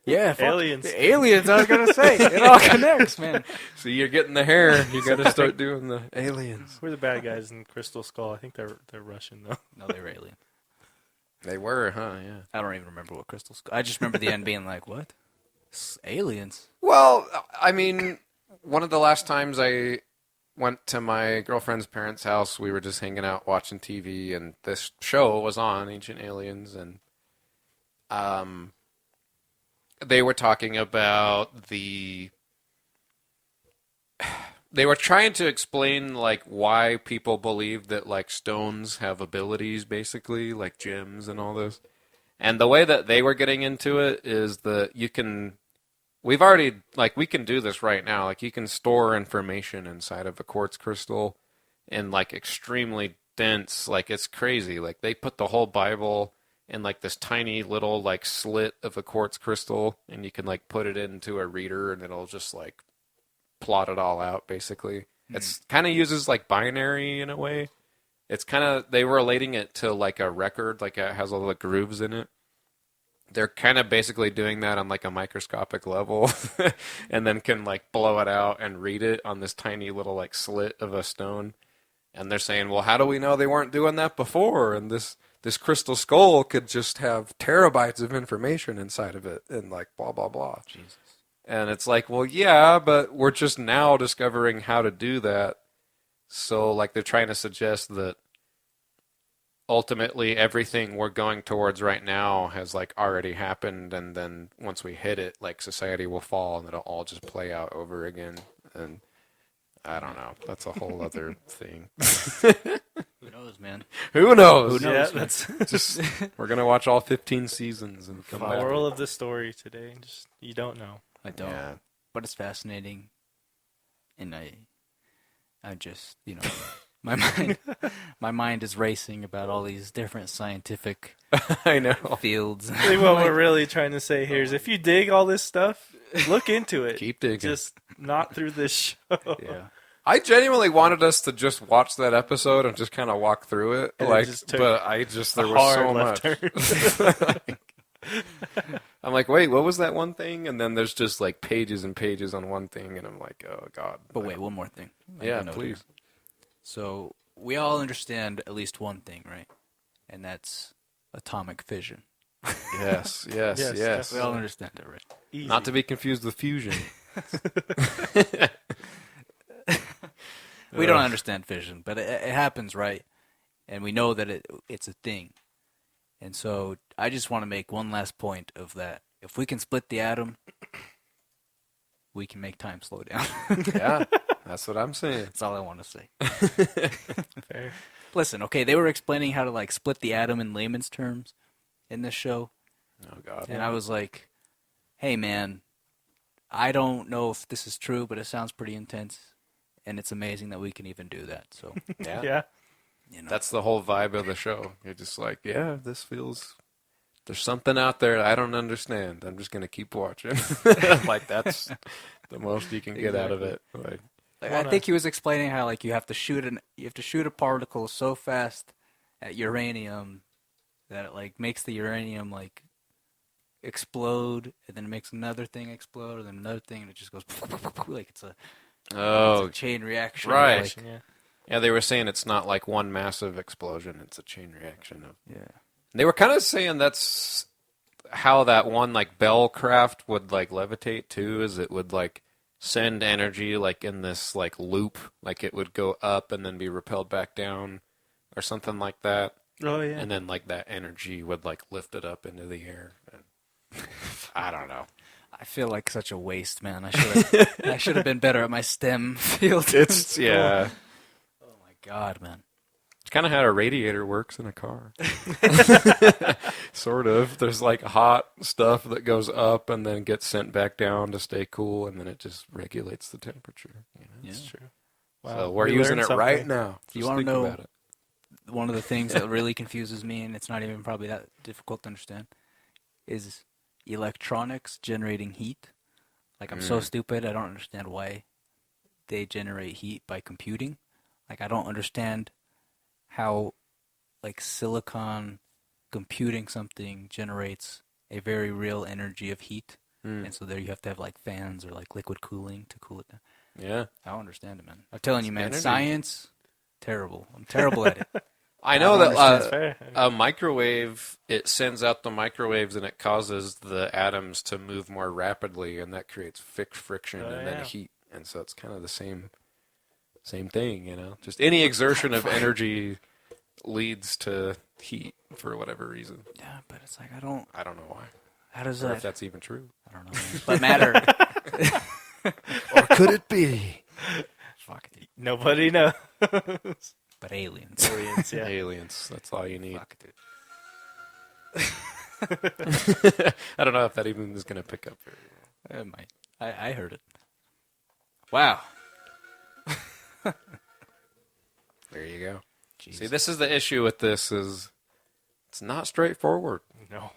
Yeah, fuck. Aliens. Aliens, I was going to say. It all connects, man. So you're getting the hair. You got to start doing the aliens. We're the bad guys in Crystal Skull. I think they're Russian though. No, they were alien. They were, huh? Yeah. I don't even remember what Crystal Skull. I just remember the end being like, what? Aliens? Well, I mean, one of the last times I went to my girlfriend's parents' house, we were just hanging out watching TV, and this show was on, Ancient Aliens, and they were talking about they were trying to explain like why people believe that like stones have abilities, basically, like gems and all this. And the way that they were getting into it is that we can do this right now. Like you can store information inside of a quartz crystal in like extremely dense, like it's crazy. Like they put the whole Bible in like this tiny little like slit of a quartz crystal, and you can like put it into a reader and it'll just like plot it all out basically. It's kind of uses like binary in a way. It's kind of, they were relating it to like a record, like it has all the grooves in it. They're kind of basically doing that on like a microscopic level and then can like blow it out and read it on this tiny little like slit of a stone. And they're saying, well, how do we know they weren't doing that before? And this crystal skull could just have terabytes of information inside of it and like blah, blah, blah. Jesus. And it's like, well, yeah, but we're just now discovering how to do that. So, like, they're trying to suggest that ultimately everything we're going towards right now has, like, already happened. And then once we hit it, like, society will fall and it'll all just play out over again. And I don't know. That's a whole other thing. Who knows, man? Who knows? Who knows? Yeah, that's Just, we're going to watch all 15 seasons and come the back. moral of the story today. Just you don't know. I don't. Yeah. But it's fascinating. And I just, my mind is racing about all these different scientific I know. fields. I think what we're really trying to say here is if you dig all this stuff, look into it. Keep digging. Just not through this show. Yeah. I genuinely wanted us to just watch that episode and just kind of walk through it, And it like, just took but I just there A was hard so left much. turn. I'm like, wait, what was that one thing? And then there's just like pages and pages on one thing, and I'm like, oh god. But wait, one more thing. Yeah, I know please. this. So we all understand at least one thing, right? And that's atomic fission. Yes, yes, Yes, yes. We all understand it, right? Easy. Not to be confused with fusion. We don't understand fission, but it happens, right? And we know that it's a thing. And so I just want to make one last point of that. If we can split the atom, we can make time slow down. Yeah, that's what I'm saying. That's all I want to say. Fair. Listen, okay, they were explaining how to like split the atom in layman's terms in this show. Oh god. And I was like, hey man, I don't know if this is true, but it sounds pretty intense. And it's amazing that we can even do that. So, Yeah. Yeah. That's the whole vibe of the show. You're just like, yeah, this feels. There's something out there I don't understand. I'm just gonna keep watching. Like that's the most you can get out of it. Like, I think he was explaining how like you have to shoot a particle so fast at uranium that it like makes the uranium like explode, and then it makes another thing explode, and then another thing, and it just goes like it's a chain reaction. right. Like, Yeah. Yeah, they were saying it's not like one massive explosion; it's a chain reaction of. yeah. They were kind of saying that's how that one like Bell craft would like levitate too, is it would like send energy like in this like loop, like it would go up and then be repelled back down, or something like that, Oh yeah. and then like that energy would like lift it up into the air. And, I don't know. I feel like such a waste, man. I should have been better at my STEM field. It's yeah. Oh my god, man. It's kind of how a radiator works in a car. Sort of. There's like hot stuff that goes up and then gets sent back down to stay cool, and then it just regulates the temperature. You know? Yeah. That's true. So we're we using learned it right something. now. You Just wanna think know- about it. One of the things that really confuses me, and it's not even probably that difficult to understand, is electronics generating heat. Like, I'm so stupid, I don't understand why they generate heat by computing. Like, I don't understand how, like, silicon computing something generates a very real energy of heat. And so there you have to have like fans or like liquid cooling to cool it down. Yeah. I don't understand it, man. I'm telling you, man, energy. science, terrible. I'm terrible at it. I know That's that fair. a microwave, it sends out the microwaves and it causes the atoms to move more rapidly, and that creates friction Oh, and then yeah. heat. And so it's kind of the same thing, you know. Just any exertion of energy leads to heat for whatever reason. Yeah, but it's like I don't know why. how does Or that if that's even true. I don't know. Man. But matter. Or could it be? Fuck it. Nobody knows. But aliens. Aliens, yeah. Aliens. That's all you need. Fuck, I don't know if that even is going to pick up very well. It might. I heard it. Wow. There you go. Jeez. See, this is the issue with this is it's not straightforward. No.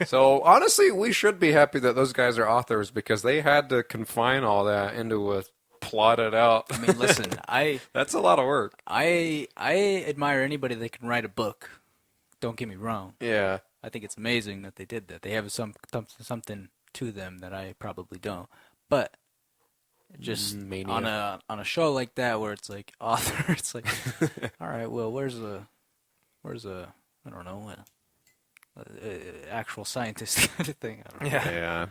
So honestly, we should be happy that those guys are authors because they had to confine all that into a plotted out. I mean, listen, That's a lot of work. I admire anybody that can write a book. Don't get me wrong. Yeah. I think it's amazing that they did that. They have something to them that I probably don't. But just Mania. on a show like that where it's like author, it's like, all right, well, where's a I don't know, actual scientist kind of thing. I don't know. Yeah.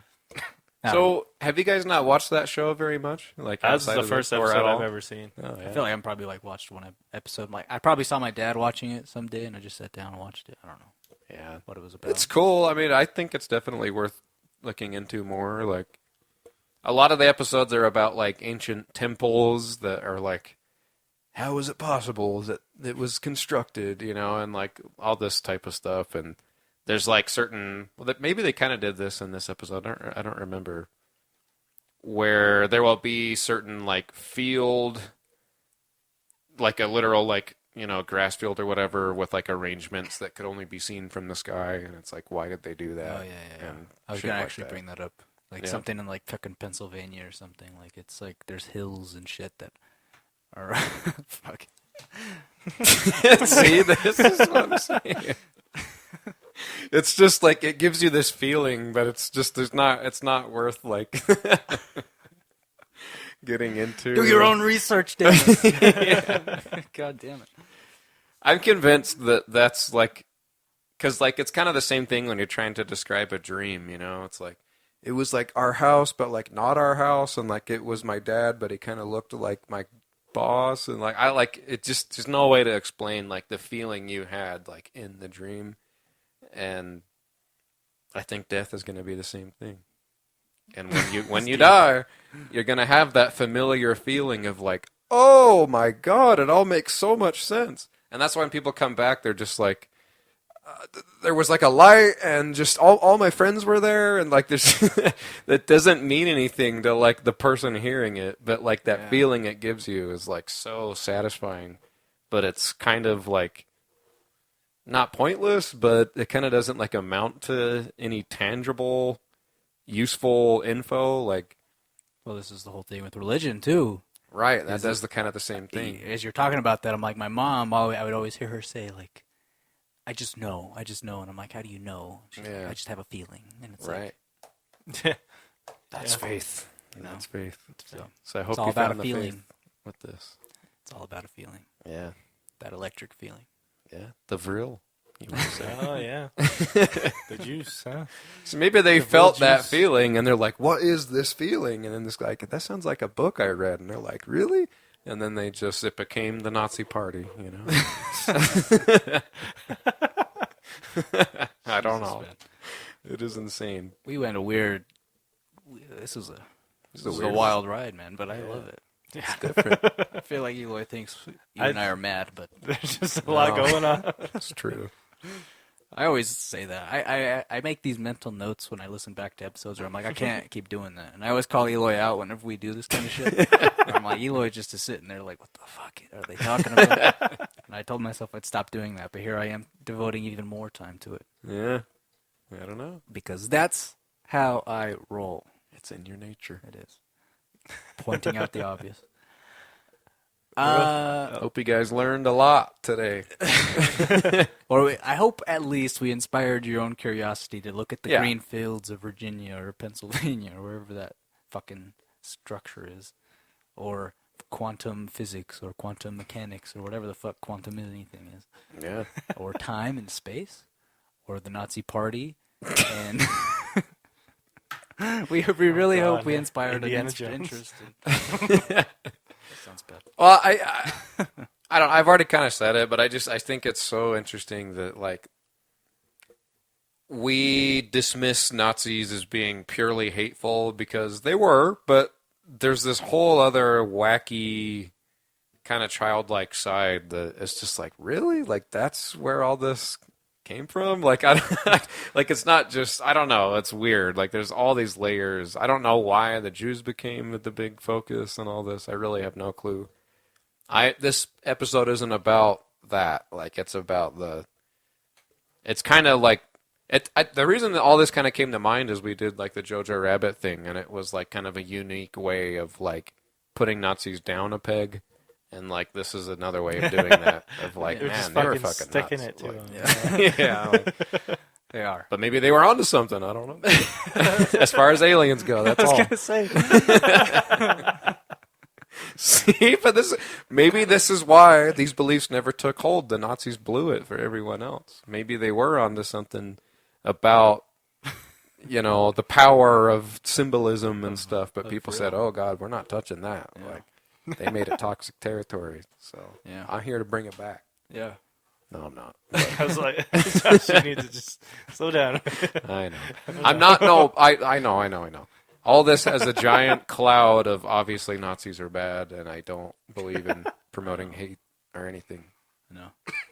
I don't know. So, have you guys not watched that show very much? Like That's outside the of first or at episode all? I've ever seen. Oh, I yeah. feel like I'm probably like watched one episode. Like I probably saw my dad watching it someday, and I just sat down and watched it. I don't know Yeah. what it was about. It's cool. I mean, I think it's definitely worth looking into more. Like, a lot of the episodes are about like ancient temples that are like, how is it possible that it was constructed? You know, and like all this type of stuff. And there's like certain. Well, maybe they kind of did this in this episode. I don't remember. Where there will be certain like field, like a literal like, you know, grass field or whatever with like arrangements that could only be seen from the sky, and it's like, why did they do that? Oh yeah. And I was shit gonna like actually that. bring that up, like Yeah. something in like fucking Pennsylvania or something. Like it's like there's hills and shit that are fuck. See, this is what I'm saying. It's just like it gives you this feeling, but it's just it's not worth like getting into. Do your own research, damn it. God damn it. I'm convinced that that's like, because like it's kind of the same thing when you're trying to describe a dream, you know? It's like, it was like our house, but like not our house, and like it was my dad, but he kind of looked like my boss, and like I like it. Just there's no way to explain like the feeling you had like in the dream, and I think death is going to be the same thing. And when you die, you're going to have that familiar feeling of like, oh my God, it all makes so much sense. And that's why when people come back, they're just like, there was like a light and just all my friends were there. And like this, that doesn't mean anything to like the person hearing it. But like that feeling it gives you is like so satisfying. But it's kind of like not pointless, but it kind of doesn't like amount to any tangible, useful info. Like, Well, this is the whole thing with religion too. right, that does the kind of the same thing. As you're talking about that, I'm like, my mom, I would always hear her say, like, I just know. And I'm like, how do you know? She's like, I just have a feeling. And it's Right. like, That's faith. you know, That's faith. so I hope it's all you about found a the feeling. faith with this. It's all about a feeling. Yeah. That electric feeling. Yeah. The vril, you want to say. Oh, yeah. The juice, huh? So maybe they felt juice. that feeling, and they're like, what is this feeling? And then this guy, that sounds like a book I read. And they're like, really? And then it became the Nazi party, you know? I don't know. It is insane. We went a weird. This was a weird wild ride, man. But I love it. It's different. I feel like Eloy thinks you and I are mad, but There's just a lot going on. It's true. I always say that. I make these mental notes when I listen back to episodes where I'm like, I can't keep doing that. And I always call Eloy out whenever we do this kind of shit. I'm like, Eloy just is sitting there like, what the fuck are they talking about? And I told myself I'd stop doing that, but here I am devoting even more time to it. Yeah. I don't know. Because that's how I roll. It's in your nature. It is. Pointing out the obvious. Hope you guys learned a lot today. Or I hope at least we inspired your own curiosity to look at the Yeah. green fields of Virginia or Pennsylvania or wherever that fucking structure is. Or quantum physics or quantum mechanics or whatever the fuck quantum anything is. Yeah. Or time and space. Or the Nazi Party. And we really hope we inspired an Indiana Jones. interest. That sounds bad. Well, I don't. I've already kind of said it, but I think it's so interesting that like we dismiss Nazis as being purely hateful because they were, but there's this whole other wacky kind of childlike side that it's just like, really? Like that's where all this came from? Like like it's not just, I don't know, it's weird. Like there's all these layers. I don't know why the Jews became the big focus and all this. I really have no clue. This episode isn't about that. Like it's about it's kind of like the reason that all this kind of came to mind is we did like the Jojo Rabbit thing, and it was like kind of a unique way of like putting Nazis down a peg, and like this is another way of doing that. Of like, They're man, just they were fucking fucking sticking nuts. it to Like, them. yeah, like, They are. but maybe they were onto something. I don't know. As far as aliens go, that's all. I was gonna say. See, but maybe this is why these beliefs never took hold. The Nazis blew it for everyone else. Maybe they were onto something about, the power of symbolism and stuff. But people said, "Oh God, we're not touching that." Yeah. Like they made it toxic territory. So Yeah. I'm here to bring it back. Yeah. No, I'm not. I was like, Josh, you need to just slow down. I know. I'm not. No, I know. All this has a giant cloud of obviously Nazis are bad, and I don't believe in promoting hate or anything. No.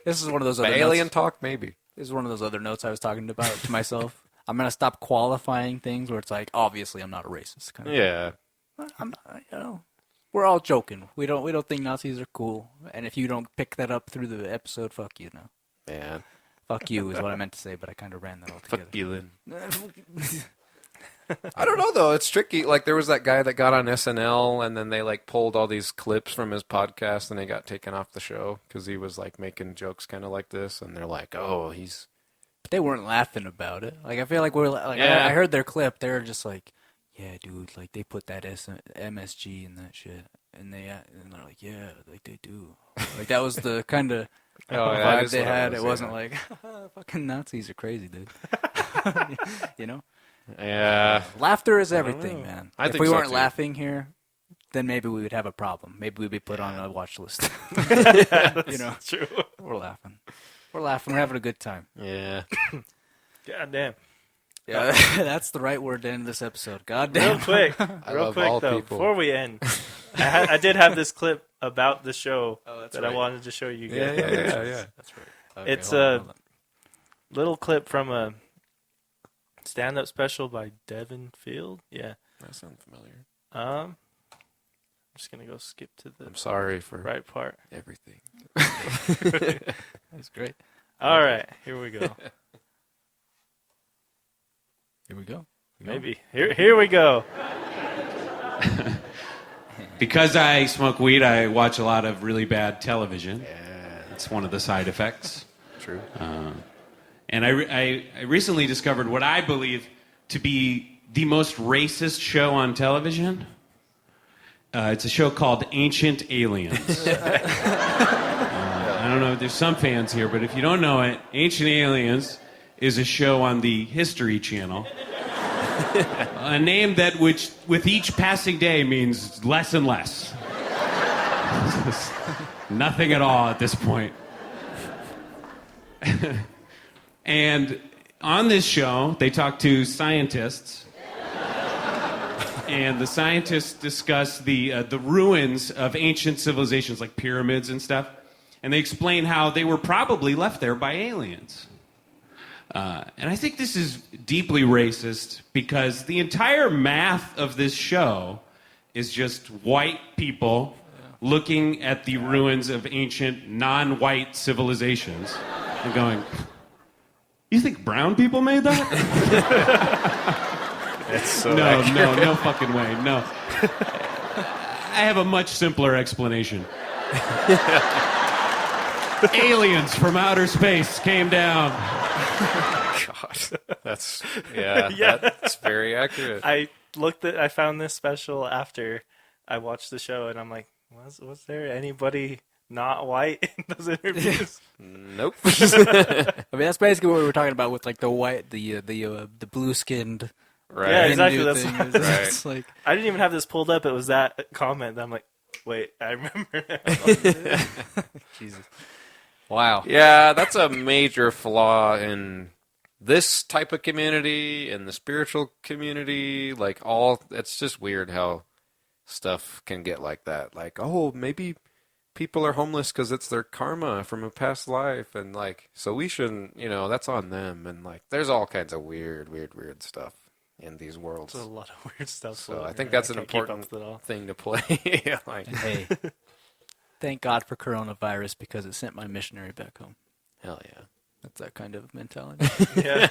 This is one of those But other alien notes. talk, maybe. This is one of those other notes I was talking about to myself. I'm gonna stop qualifying things where it's like, obviously, I'm not a racist. Kind of. Yeah. I'm not. We're all joking. We don't think Nazis are cool. And if you don't pick that up through the episode, fuck you. No. Man. Fuck you is what I meant to say, but I kind of ran that all together. Fuck you, Lynn. I don't know, though. It's tricky. Like, there was that guy that got on SNL, and then they, like, pulled all these clips from his podcast, and they got taken off the show because he was, like, making jokes kind of like this. And they're like, oh, he's... But they weren't laughing about it. Like, I feel like Yeah. I heard their clip. They were just like, yeah, dude, like, they put that MSG in that shit. And they're like, yeah, like, they do. Like, that was the kind of vibe they had. It wasn't like, fucking Nazis are crazy, dude. You know? Yeah. Laughter is everything, man. I If think we so, weren't too. laughing here, then maybe we would have a problem. Maybe we'd be put on a watch list. You know, True. we're laughing. We're having a good time. Yeah. God damn. Yeah, that's the right word to end this episode. God damn. Real quick, I love all though, people. before we end, I did have this clip about the show that's that right. I wanted to show you Yeah, guys. yeah. That's right. Okay, It's hold on, hold on. Little clip from a stand-up special by Devin Field. Yeah. That sounds familiar. I'm just gonna go skip to the I'm sorry for right part. everything. That's great. All right, here we go. Here we go. Maybe here we go. Because I smoke weed, I watch a lot of really bad television. It's one of the side effects. True. And I recently discovered what I believe to be the most racist show on television. It's a show called Ancient Aliens. I don't know if there's some fans here, but if you don't know it, Ancient Aliens is a show on the History Channel. A name that which with each passing day means less and less. Nothing at all at this point. And on this show, they talk to scientists. And the scientists discuss the ruins of ancient civilizations like pyramids and stuff. And they explain how they were probably left there by aliens. And I think this is deeply racist because the entire math of this show is just white people looking at the ruins of ancient non-white civilizations and going, "You think brown people made that?" It's so No fucking way. No. I have a much simpler explanation. Aliens from outer space came down. God, that's that's very accurate. I found this special after I watched the show, and I'm like, was there anybody not white in those interviews? Nope. I mean, that's basically what we were talking about with like the white, the blue skinned. Right. Yeah, exactly. Hindu That's thing. what- It's like, I didn't even have this pulled up. It was that comment that I'm like, wait, I remember now. Jesus. Wow. Yeah, that's a major flaw in this type of community, in the spiritual community. Like it's just weird how stuff can get like that. Like, oh, maybe people are homeless because it's their karma from a past life, and like, so we shouldn't, that's on them. And like, there's all kinds of weird stuff in these worlds. There's a lot of weird stuff. So I think that's an can't keep up important with it all. thing to play. Like, Hey, thank God for coronavirus because it sent my missionary back home. hell yeah. That's that kind of mentality. Yeah.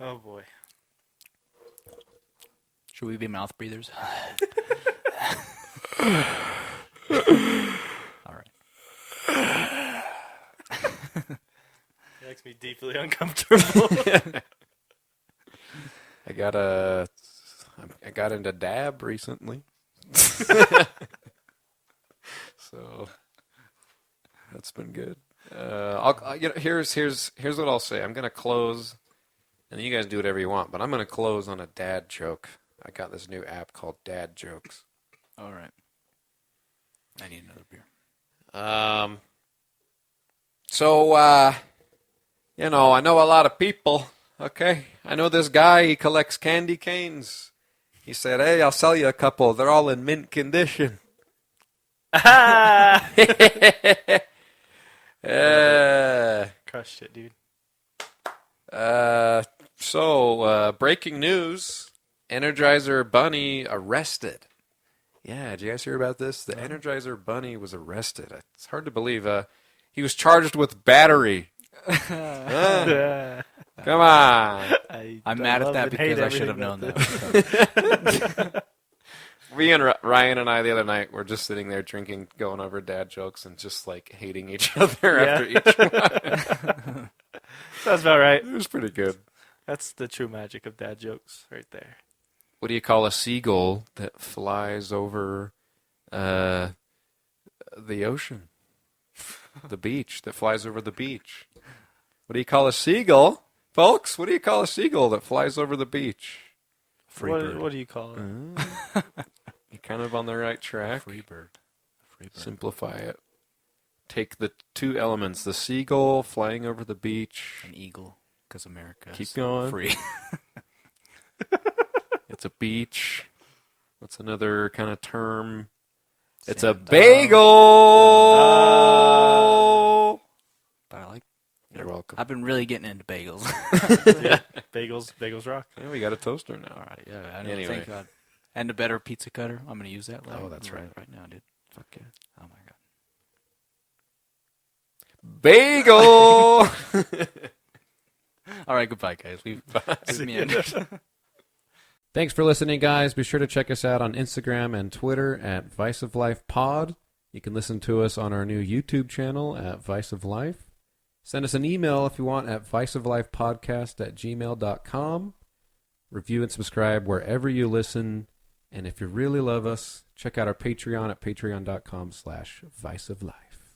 Oh boy. Should we be mouth breathers? All right. It makes me deeply uncomfortable. I got into dab recently. So that's been good. Here's what I'll say. I'm gonna close, and you guys do whatever you want. But I'm gonna close on a dad joke. I got this new app called Dad Jokes. All right. I need another beer. So I know a lot of people. Okay, I know this guy. He collects candy canes. He said, "Hey, I'll sell you a couple. They're all in mint condition." Crushed it, dude. Breaking news. Energizer Bunny arrested. Yeah, did you guys hear about this? The Energizer Bunny was arrested. It's hard to believe. He was charged with battery. Come on. I'm mad at that because I should have known that. We and Ryan and I the other night were just sitting there drinking, going over dad jokes, and just like hating each other after each one. Sounds about right. It was pretty good. That's the true magic of dad jokes right there. What do you call a seagull that flies over the ocean? The beach, that flies over the beach. What do you call a seagull? Folks, what do you call a seagull that flies over the beach? What do you call it? You're kind of on the right track. Free bird. Simplify it. Take the two elements, the seagull flying over the beach. An eagle, because America Keep is going. free. It's a beach. What's another kind of term? It's a Sand bagel. But I like. You're welcome. I've been really getting into bagels. Yeah. Bagels rock. Yeah, we got a toaster now. All right, yeah. I don't Anyway. Thank God. And a better pizza cutter. I'm going to use that. Oh, that's right. Right now, dude. Fuck yeah. Oh my God. Bagel. All right, goodbye, guys. We've meandered. Thanks for listening, guys. Be sure to check us out on Instagram and Twitter at Vice of Life Pod. You can listen to us on our new YouTube channel at Vice of Life. Send us an email if you want at viceoflifepodcast@gmail.com. Review and subscribe wherever you listen. And if you really love us, check out our Patreon at patreon.com/viceoflife.